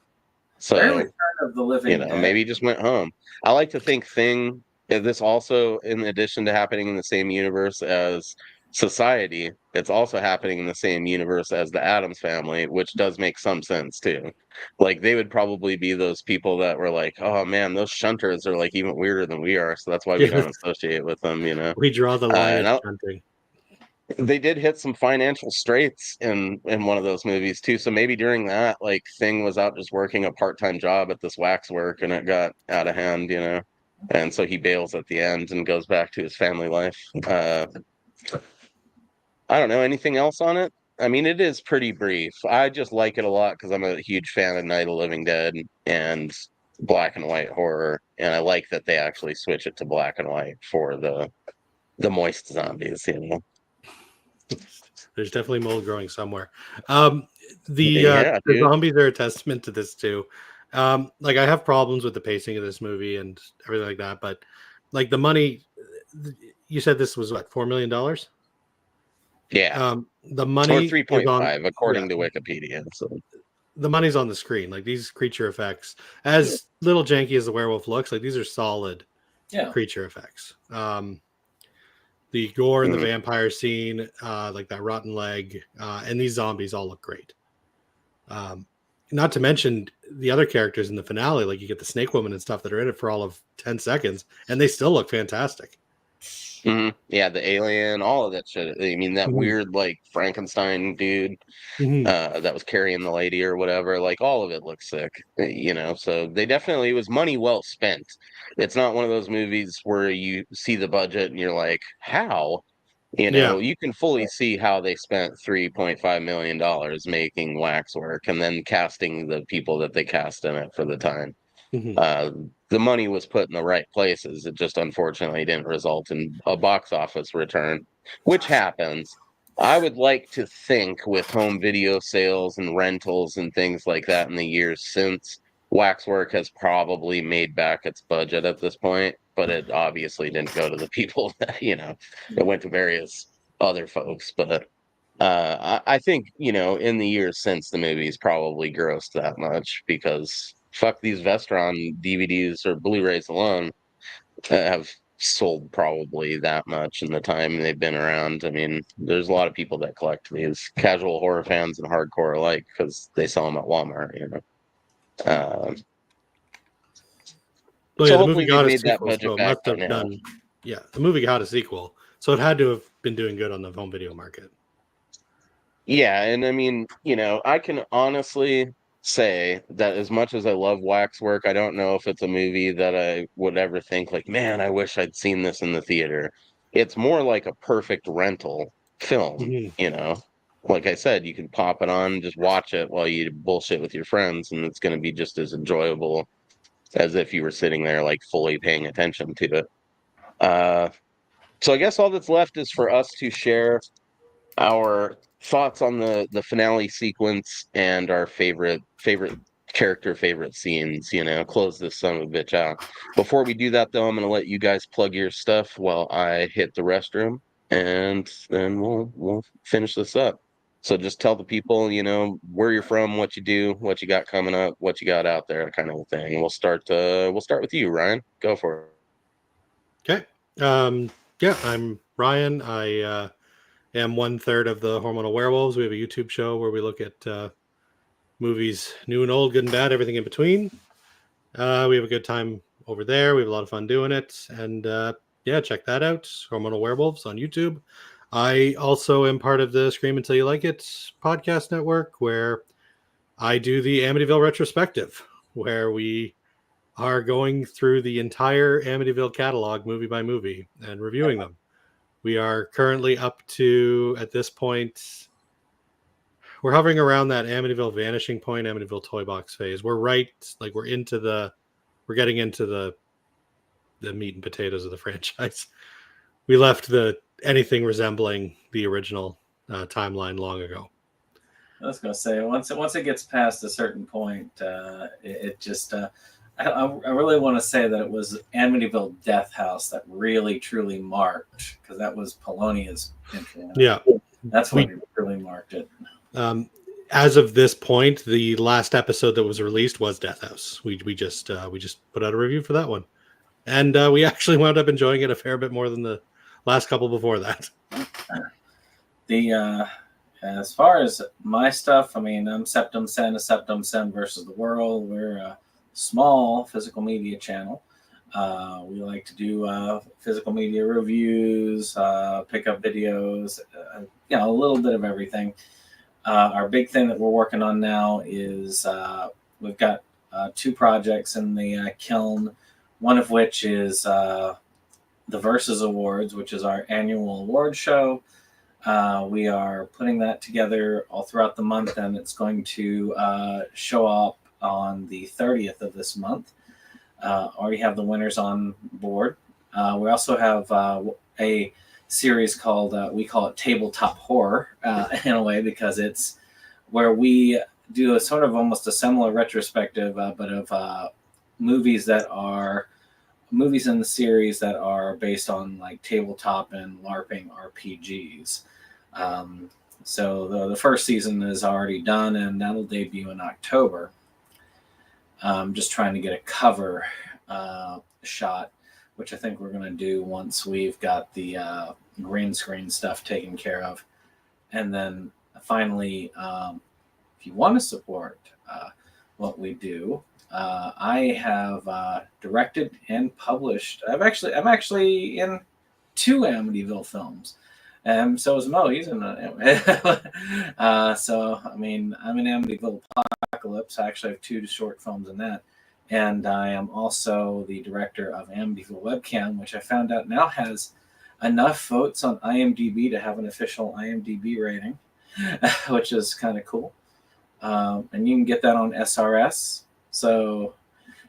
So, Return of the Living Dead. Maybe he just went home. I like to think Thing, this also, in addition to happening in the same universe as Society, it's also happening in the same universe as the Addams Family, which does make some sense too. Like, they would probably be those people that were like, oh man, those shunters are like even weirder than we are, so that's why we don't associate with them, you know. We draw the line at shunting. They did hit some financial straits in one of those movies too. So maybe during that, like, Thing was out just working a part-time job at this waxwork and it got out of hand, you know. And so he bails at the end and goes back to his family life. I don't know. Anything else on it? I mean, it is pretty brief. I just like it a lot because I'm a huge fan of Night of the Living Dead and black and white horror, and I like that they actually switch it to black and white for the moist zombies. You know, There's definitely mold growing somewhere. Yeah, The dude. zombies are a testament to this too. Like I have problems with the pacing of this movie and everything like that, but like the money, you said this was what, $4 million? Yeah, The or money is on, 3.5 according yeah, to Wikipedia. So the money's on the screen. Like these creature effects, as little janky as the werewolf looks, like these are solid Yeah. creature effects. The gore in the Mhm. vampire scene, like that rotten leg, and these zombies all look great. Not to mention the other characters in the finale, like you get the snake woman and stuff that are in it for all of 10 seconds, and they still look fantastic. Yeah, the alien, all of that shit. I mean, that weird like Frankenstein dude that was carrying the lady or whatever. Like all of it looks sick, you know. So they definitely, it was money well spent. It's not one of those movies where you see the budget and you're like, how? You Yeah. know, you can fully see how they spent $3.5 million making Waxwork and then casting the people that they cast in it for the time. The money was put in the right places. It just unfortunately didn't result in a box office return, which happens. I would like to think with home video sales and rentals and things like that in the years since, Waxwork has probably made back its budget at this point, but it obviously didn't go to the people that, you know, it went to various other folks. But I think, you know, in the years since, the movie's probably grossed that much because fuck, these Vestron DVDs or Blu-rays alone have sold probably that much in the time they've been around. I mean, there's a lot of people that collect these, casual horror fans and hardcore alike, because they sell them at Walmart, you know. Well, So yeah, the movie hopefully they've got a made that sequel, budget so it back must by have now. done. Yeah, the movie got a sequel, so it had to have been doing good on the home video market. Yeah, and I mean, you know, I can honestly say that as much as I love Waxwork, I don't know if it's a movie that I would ever think like, man, I wish I'd seen this in the theater. It's more like a perfect rental film, you know. Like I said, you can pop it on, just watch it while you bullshit with your friends, and it's going to be just as enjoyable as if you were sitting there like fully paying attention to it. Uh, so I guess all that's left is for us to share our thoughts on the finale sequence and our favorite character, favorite scenes. You know, close this son of a bitch out. Before we do that, though, I'm going to let you guys plug your stuff while I hit the restroom, and then we'll finish this up. So just tell the people, you know, where you're from, what you do, what you got coming up, what you got out there, kind of a thing. We'll start with you, Ryan. Go for it. Okay. Yeah, I'm Ryan. I am 1/3 of the Hormonal Werewolves. We have a YouTube show where we look at movies, new and old, good and bad, everything in between. We have a good time over there. We have a lot of fun doing it. And yeah, check that out. Hormonal Werewolves on YouTube. I also am part of the Scream Until You Like It podcast network, where I do the Amityville retrospective, where we are going through the entire Amityville catalog movie by movie and reviewing them. We are currently up to, at this point, we're hovering around that Amityville Vanishing Point, Amityville Toy Box phase. We're right, like we're getting into the meat and potatoes of the franchise. We left anything resembling the original timeline long ago. I was going to say, once it gets past a certain point, it just I really want to say that it was Amityville Death House that really truly marked, because that was Polonia's intro. Yeah, that's what really marked it. As of this point, the last episode that was released was Death House. We just put out a review for that one, and we actually wound up enjoying it a fair bit more than the last couple before that. As far as my stuff, I mean, I'm Septum Sen, versus the World. We're a small physical media channel. We like to do physical media reviews, pick up videos, a little bit of everything. Our big thing that we're working on now is we've got 2 projects in the kiln, one of which is the Versus Awards, which is our annual award show. We are putting that together all throughout the month, and it's going to show up on the 30th of this month. Already have the winners on board. We also have a series called, we call it Tabletop Horror, in a way, because it's where we do a sort of almost a similar retrospective, but of movies that are movies in the series that are based on like tabletop and LARPing RPGs. So the first season is already done, and that'll debut in October. Just trying to get a cover shot, which I think we're going to do once we've got the green screen stuff taken care of. And then finally, if you want to support what we do, I have directed and published. I'm actually in 2 Amityville films. So is Mo. He's in so I mean, I'm in Amityville Apocalypse. I actually have 2 short films in that, and I am also the director of Amityville Webcam, which I found out now has enough votes on IMDb to have an official IMDb rating, which is kind of cool. And you can get that on SRS. So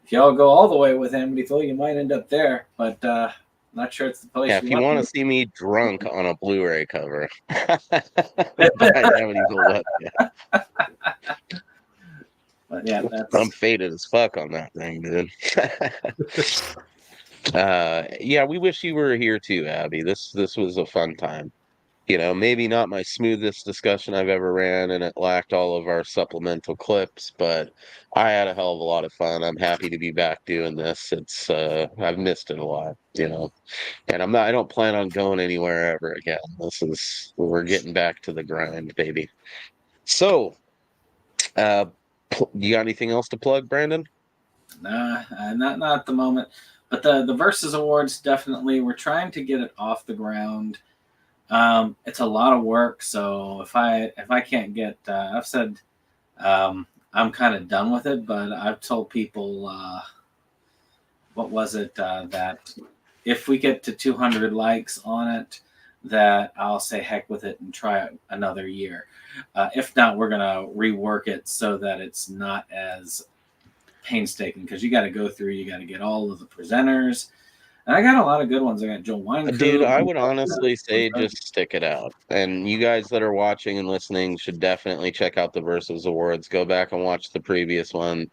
if y'all go all the way with Amityville, you might end up there, but not sure it's the place. Yeah, if you want to see me drunk on a Blu-ray cover, buy Amityville Webcam. But yeah, I'm faded as fuck on that thing, dude. Yeah, we wish you were here too, Abby. This was a fun time. You know, maybe not my smoothest discussion I've ever ran, and it lacked all of our supplemental clips, but I had a hell of a lot of fun. I'm happy to be back doing this. It's I've missed it a lot, you know. And I don't plan on going anywhere ever again. We're getting back to the grind, baby. So, you got anything else to plug, Brandon? Nah, not at the moment. But the Versus Awards, definitely, we're trying to get it off the ground. It's a lot of work, so if I can't get, I've said I'm kind of done with it, but I've told people, what was it, that if we get to 200 likes on it, that I'll say heck with it and try it another year. If not, we're gonna rework it so that it's not as painstaking, because you got to go through, you got to get all of the presenters. And I got a lot of good ones. I got Joe Weinkrug. Dude, I would honestly say just stick it out. And you guys that are watching and listening should definitely check out the Versus Awards. Go back and watch the previous one.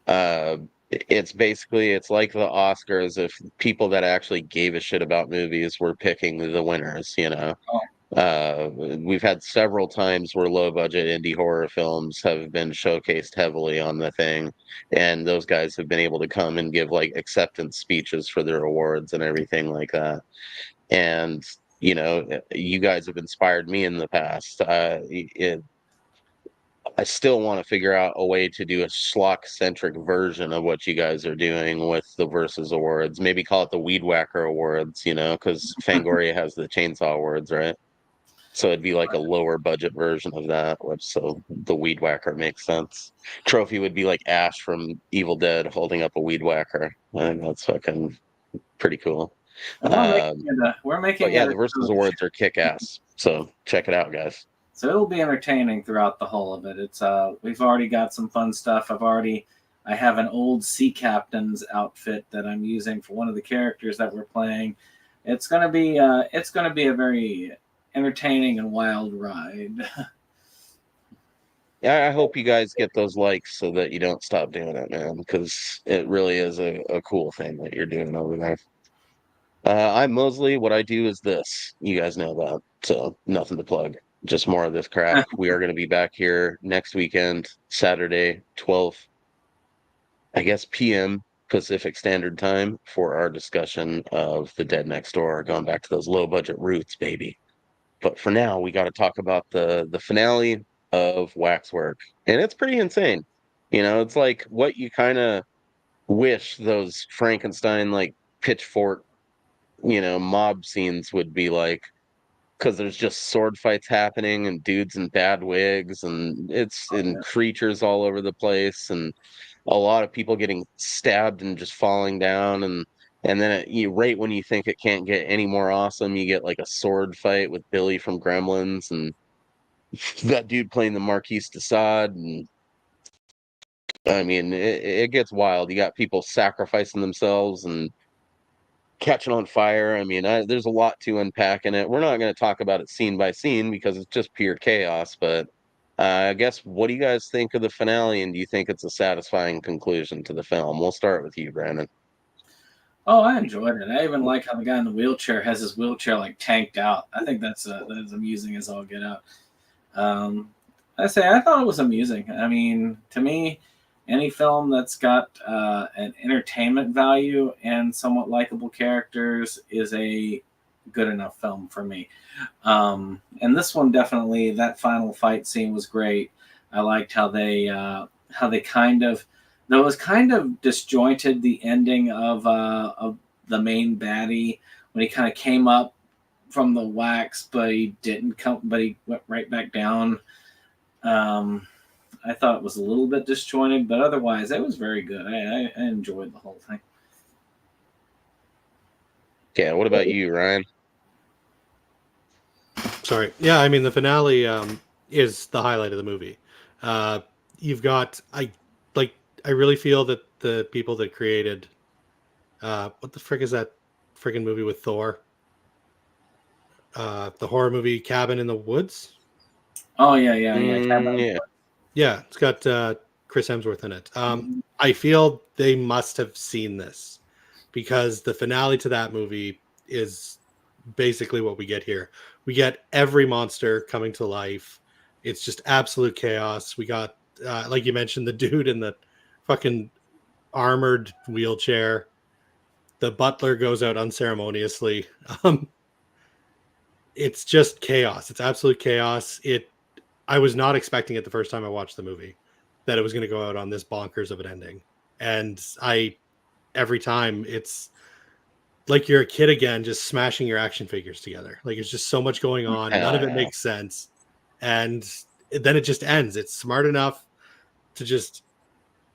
It's like the Oscars if people that actually gave a shit about movies were picking the winners, you know. We've had several times where low budget indie horror films have been showcased heavily on the thing, and those guys have been able to come and give like acceptance speeches for their awards and everything like that. And you know, you guys have inspired me in the past. I still want to figure out a way to do a schlock-centric version of what you guys are doing with the Versus Awards. Maybe call it the Weed Whacker Awards, you know, because Fangoria has the Chainsaw Awards, right? So it'd be like a lower budget version of that, which so the Weed Whacker makes sense. Trophy would be like Ash from Evil Dead holding up a Weed Whacker. I think that's fucking pretty cool. We're making the Versus Awards are kick-ass. So check it out, guys. So it'll be entertaining throughout the whole of it. It's we've already got some fun stuff. I have an old sea captain's outfit that I'm using for one of the characters that we're playing. It's gonna be a very entertaining and wild ride. Yeah, I hope you guys get those likes so that you don't stop doing it, man, because it really is a cool thing that you're doing over there. I'm Mosley. What I do is this. You guys know that, so nothing to plug. Just more of this crap. We are going to be back here next weekend, Saturday, 12, I guess, p.m. Pacific Standard Time for our discussion of The Dead Next Door, going back to those low-budget roots, baby. But for now, we got to talk about the finale of Waxwork, and it's pretty insane. You know, it's like what you kind of wish those Frankenstein like pitchfork, you know, mob scenes would be like, because there's just sword fights happening and dudes in bad wigs and creatures all over the place and a lot of people getting stabbed and just falling down and And then right when you think it can't get any more awesome, you get like a sword fight with Billy from Gremlins and that dude playing the Marquis de Sade. And I mean, it gets wild. You got people sacrificing themselves and catching on fire. I mean, there's a lot to unpack in it. We're not going to talk about it scene by scene because it's just pure chaos. But I guess, what do you guys think of the finale? And do you think it's a satisfying conclusion to the film? We'll start with you, Brandon. Oh, I enjoyed it. I even like how the guy in the wheelchair has his wheelchair like tanked out. I think that's amusing as all get out. I thought it was amusing. I mean, to me, any film that's got an entertainment value and somewhat likable characters is a good enough film for me. And this one definitely, that final fight scene was great. I liked how they kind of, though it was kind of disjointed, the ending of the main baddie when he kind of came up from the wax, but he didn't come, but he went right back down. I thought it was a little bit disjointed, but otherwise it was very good. I enjoyed the whole thing. Yeah, what about you, Ryan? Sorry. Yeah, I mean, the finale is the highlight of the movie. You've got, I really feel that the people that created, what the frick is that friggin' movie with Thor? The horror movie Cabin in the Woods? Oh, yeah. Yeah, it's got Chris Hemsworth in it. I feel they must have seen this because the finale to that movie is basically what we get here. We get every monster coming to life. It's just absolute chaos. We got, like you mentioned, the dude in the fucking armored wheelchair. The butler goes out unceremoniously. It's just chaos. It's absolute chaos. I was not expecting it the first time I watched the movie that it was going to go out on this bonkers of an ending. And every time it's like you're a kid again, just smashing your action figures together. Like it's just so much going on. None of it makes sense. And then it just ends. It's smart enough to just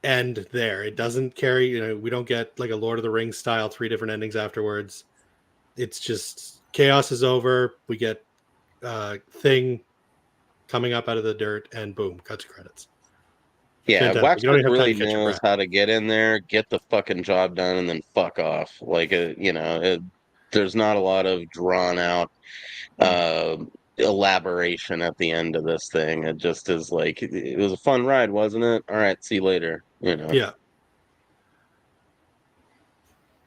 end there. It doesn't carry, we don't get like a Lord of the Rings style 3 different endings afterwards. It's just chaos is over. We get Thing coming up out of the dirt, and boom, cut to credits. Yeah, Fantastic. You don't Waxwork even have time really to catch your knows breath. how to get in there, get the fucking job done, and then fuck off. Like, there's not a lot of drawn out elaboration at the end of this thing. It just is like, it was a fun ride, wasn't it? All right, see you later. Yeah. Yeah,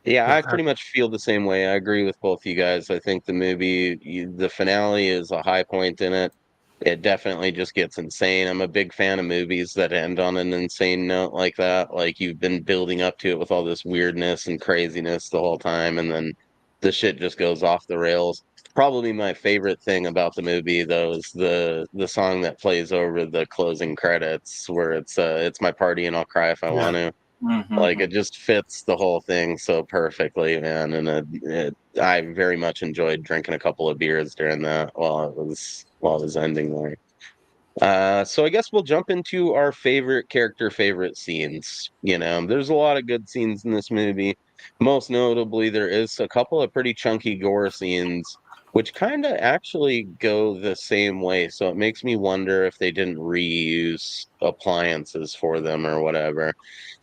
Yeah. I pretty much feel the same way. I agree with both you guys. I think the movie, the finale is a high point in it. It definitely just gets insane. I'm a big fan of movies that end on an insane note like that. Like you've been building up to it with all this weirdness and craziness the whole time, and then the shit just goes off the rails. Probably my favorite thing about the movie, though, is the song that plays over the closing credits, where it's my party and I'll cry if I want to. Like it just fits the whole thing so perfectly, man. And I very much enjoyed drinking a couple of beers during that while it was ending there. So I guess we'll jump into our favorite character, favorite scenes. There's a lot of good scenes in this movie. Most notably, there is a couple of pretty chunky gore scenes, which kind of actually go the same way. So it makes me wonder if they didn't reuse appliances for them or whatever.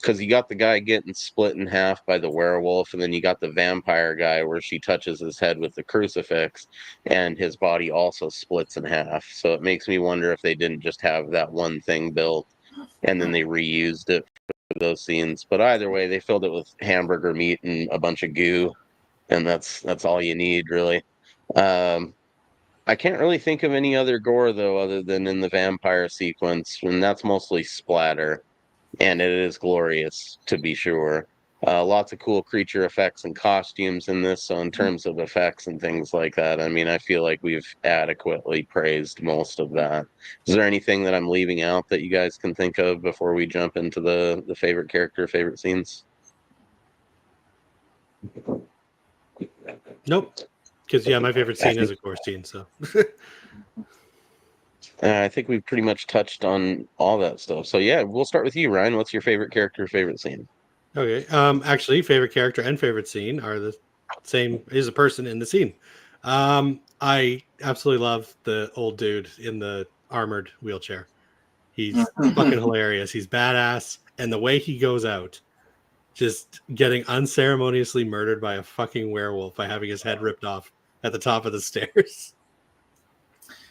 Because you got the guy getting split in half by the werewolf, and then you got the vampire guy where she touches his head with the crucifix, and his body also splits in half. So it makes me wonder if they didn't just have that one thing built and then they reused it for those scenes. But either way, they filled it with hamburger meat and a bunch of goo, and that's all you need, really. I can't really think of any other gore though, other than in the vampire sequence, and that's mostly splatter, and it is glorious to be sure. Lots of cool creature effects and costumes in this. So in terms of effects and things like that, I mean, I feel like we've adequately praised most of that. Is there anything that I'm leaving out that you guys can think of before we jump into the favorite character, favorite scenes? Nope. Because my favorite scene is a gore scene. So I think we've pretty much touched on all that stuff. So yeah, we'll start with you, Ryan. What's your favorite character, favorite scene? Okay. Actually, favorite character and favorite scene are the same. Is a person in the scene. I absolutely love the old dude in the armored wheelchair. He's fucking hilarious. He's badass, and the way he goes out, just getting unceremoniously murdered by a fucking werewolf by having his head ripped off at the top of the stairs.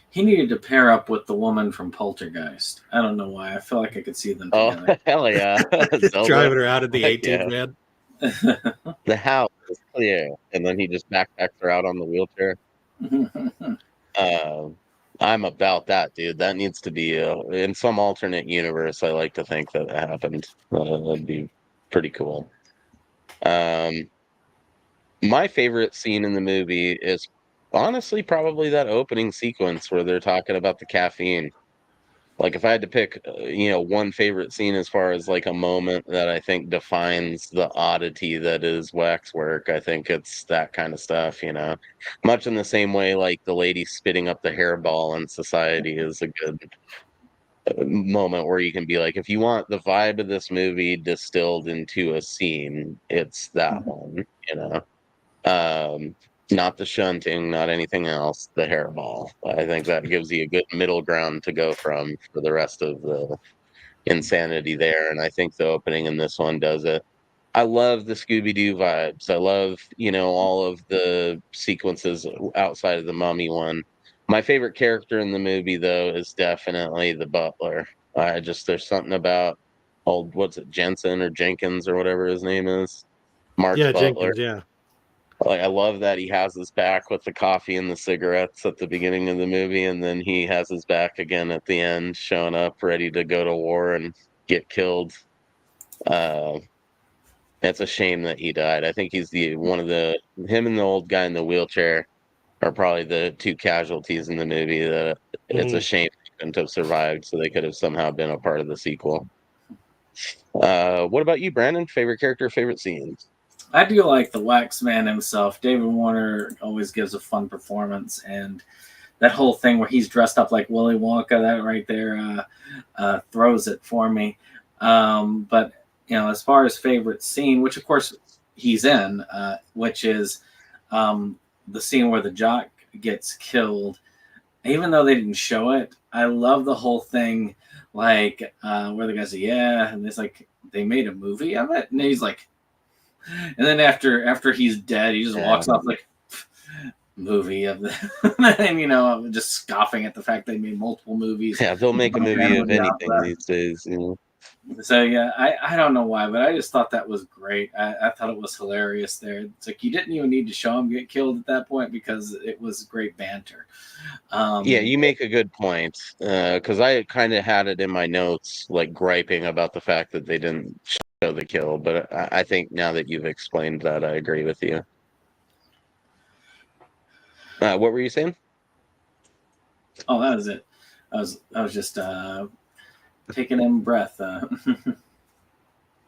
He needed to pair up with the woman from Poltergeist. I don't know why. I feel like I could see them Oh, together. hell yeah. Zelda. Driving her out in the Heck 18th, yeah. man. The house is clear. And then he just backpacks her out on the wheelchair. I'm about that, dude. That needs to be in some alternate universe. I like to think that happened. That'd be pretty cool. My favorite scene in the movie is honestly probably that opening sequence where they're talking about the caffeine. Like if I had to pick, one favorite scene as far as like a moment that I think defines the oddity that is Waxwork, I think it's that kind of stuff, Much in the same way like the lady spitting up the hairball in Society is a good moment where you can be like, if you want the vibe of this movie distilled into a scene, it's that one, not the shunting, not anything else, the hairball. I think that gives you a good middle ground to go from for the rest of the insanity there. And I think the opening in this one does it. I love the Scooby-Doo vibes. I love, all of the sequences outside of the mummy one. My favorite character in the movie, though, is definitely the butler. There's something about old, what's it, Jensen or Jenkins or whatever his name is? Mark's Yeah, butler. Jenkins, yeah. Like I love that he has his back with the coffee and the cigarettes at the beginning of the movie, and then he has his back again at the end, showing up ready to go to war and get killed. It's a shame that he died. I think he's him and the old guy in the wheelchair are probably the two casualties in the movie that it's a shame they couldn't have survived, so they could have somehow been a part of the sequel. What about you, Brandon? Favorite character, favorite scenes? I do like the Wax Man himself. David Warner always gives a fun performance, and that whole thing where he's dressed up like Willy Wonka, that right there throws it for me. But as far as favorite scene, which of course he's in, which is the scene where the jock gets killed. Even though they didn't show it, I love the whole thing, like where the guy's like, yeah, and it's like they made a movie of it, and he's like. And then after he's dead, he just walks off like movie of the, and just scoffing at the fact they made multiple movies. Yeah, they'll make a movie of anything these days. So yeah, I don't know why, but I just thought that was great. I thought it was hilarious. There, it's like you didn't even need to show him get killed at that point because it was great banter. Yeah, you make a good point because I kind of had it in my notes, like griping about the fact that they didn't show the kill, but I think now that you've explained that, I agree with you. What were you saying? Oh, that was it. I was just taking in breath.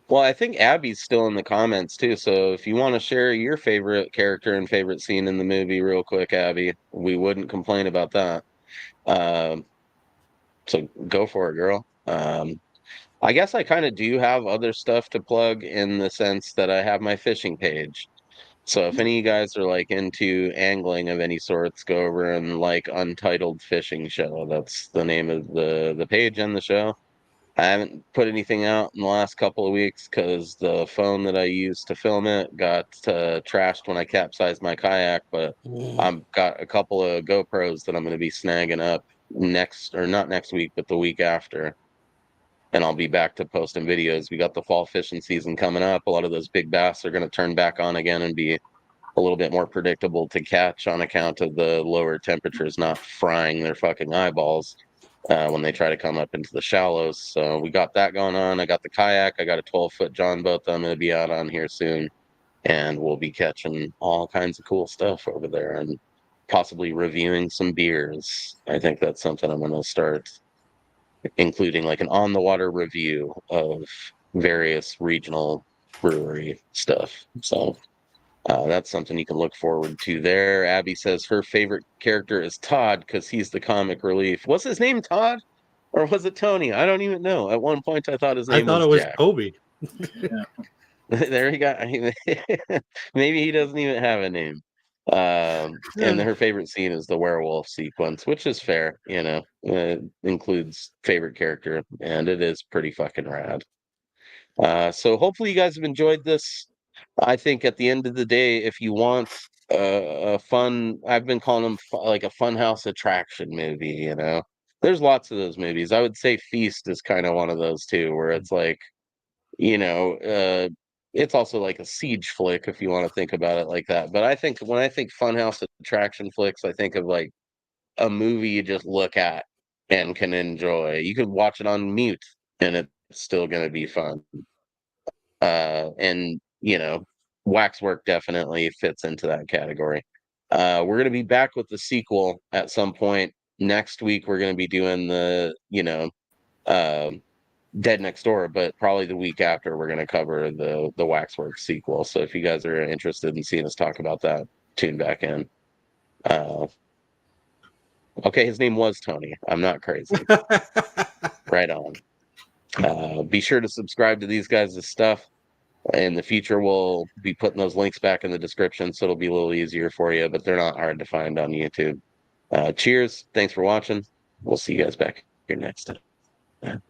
Well, I think Abby's still in the comments too, so if you want to share your favorite character and favorite scene in the movie real quick, Abby, we wouldn't complain about that. So go for it, girl. I guess I kind of do have other stuff to plug in the sense that I have my fishing page. So if any of you guys are like into angling of any sorts, go over and like Untitled Fishing Show. That's the name of the page and the show. I haven't put anything out in the last couple of weeks because the phone that I used to film it got trashed when I capsized my kayak, but I've got a couple of GoPros that I'm going to be snagging up not next week, but the week after. And I'll be back to posting videos. We got the fall fishing season coming up. A lot of those big bass are going to turn back on again and be a little bit more predictable to catch on account of the lower temperatures not frying their fucking eyeballs when they try to come up into the shallows. So we got that going on. I got the kayak. I got a 12-foot John boat that I'm going to be out on here soon. And we'll be catching all kinds of cool stuff over there and possibly reviewing some beers. I think that's something I'm going to start including like an on the water review of various regional brewery stuff. So that's something you can look forward to there. Abby says her favorite character is Todd because he's the comic relief. Was his name Todd or was it Tony? I don't even know. At one point I thought his name was I thought it was Jack. Toby. Yeah. There he got. Maybe he doesn't even have a name. And her favorite scene is the werewolf sequence, which is fair. It includes favorite character, and it is pretty fucking rad. So hopefully you guys have enjoyed this. I think at the end of the day, if you want a fun, I've been calling them like a funhouse attraction movie. There's lots of those movies. I would say Feast is kind of one of those too, where it's like, you know, uh, it's also like a siege flick if you want to think about it like that. But I think when I think funhouse attraction flicks, I think of like a movie you just look at and can enjoy. You could watch it on mute and it's still going to be fun. And Waxwork definitely fits into that category. We're going to be back with the sequel at some point next week. We're going to be doing the Dead Next Door, but probably the week after we're going to cover the Waxwork sequel. So if you guys are interested in seeing us talk about that, tune back in. Okay, his name was Tony. I'm not crazy. Right on. Be sure to subscribe to these guys' stuff. In the future, we'll be putting those links back in the description, so it'll be a little easier for you, but they're not hard to find on YouTube. Cheers. Thanks for watching. We'll see you guys back here next time.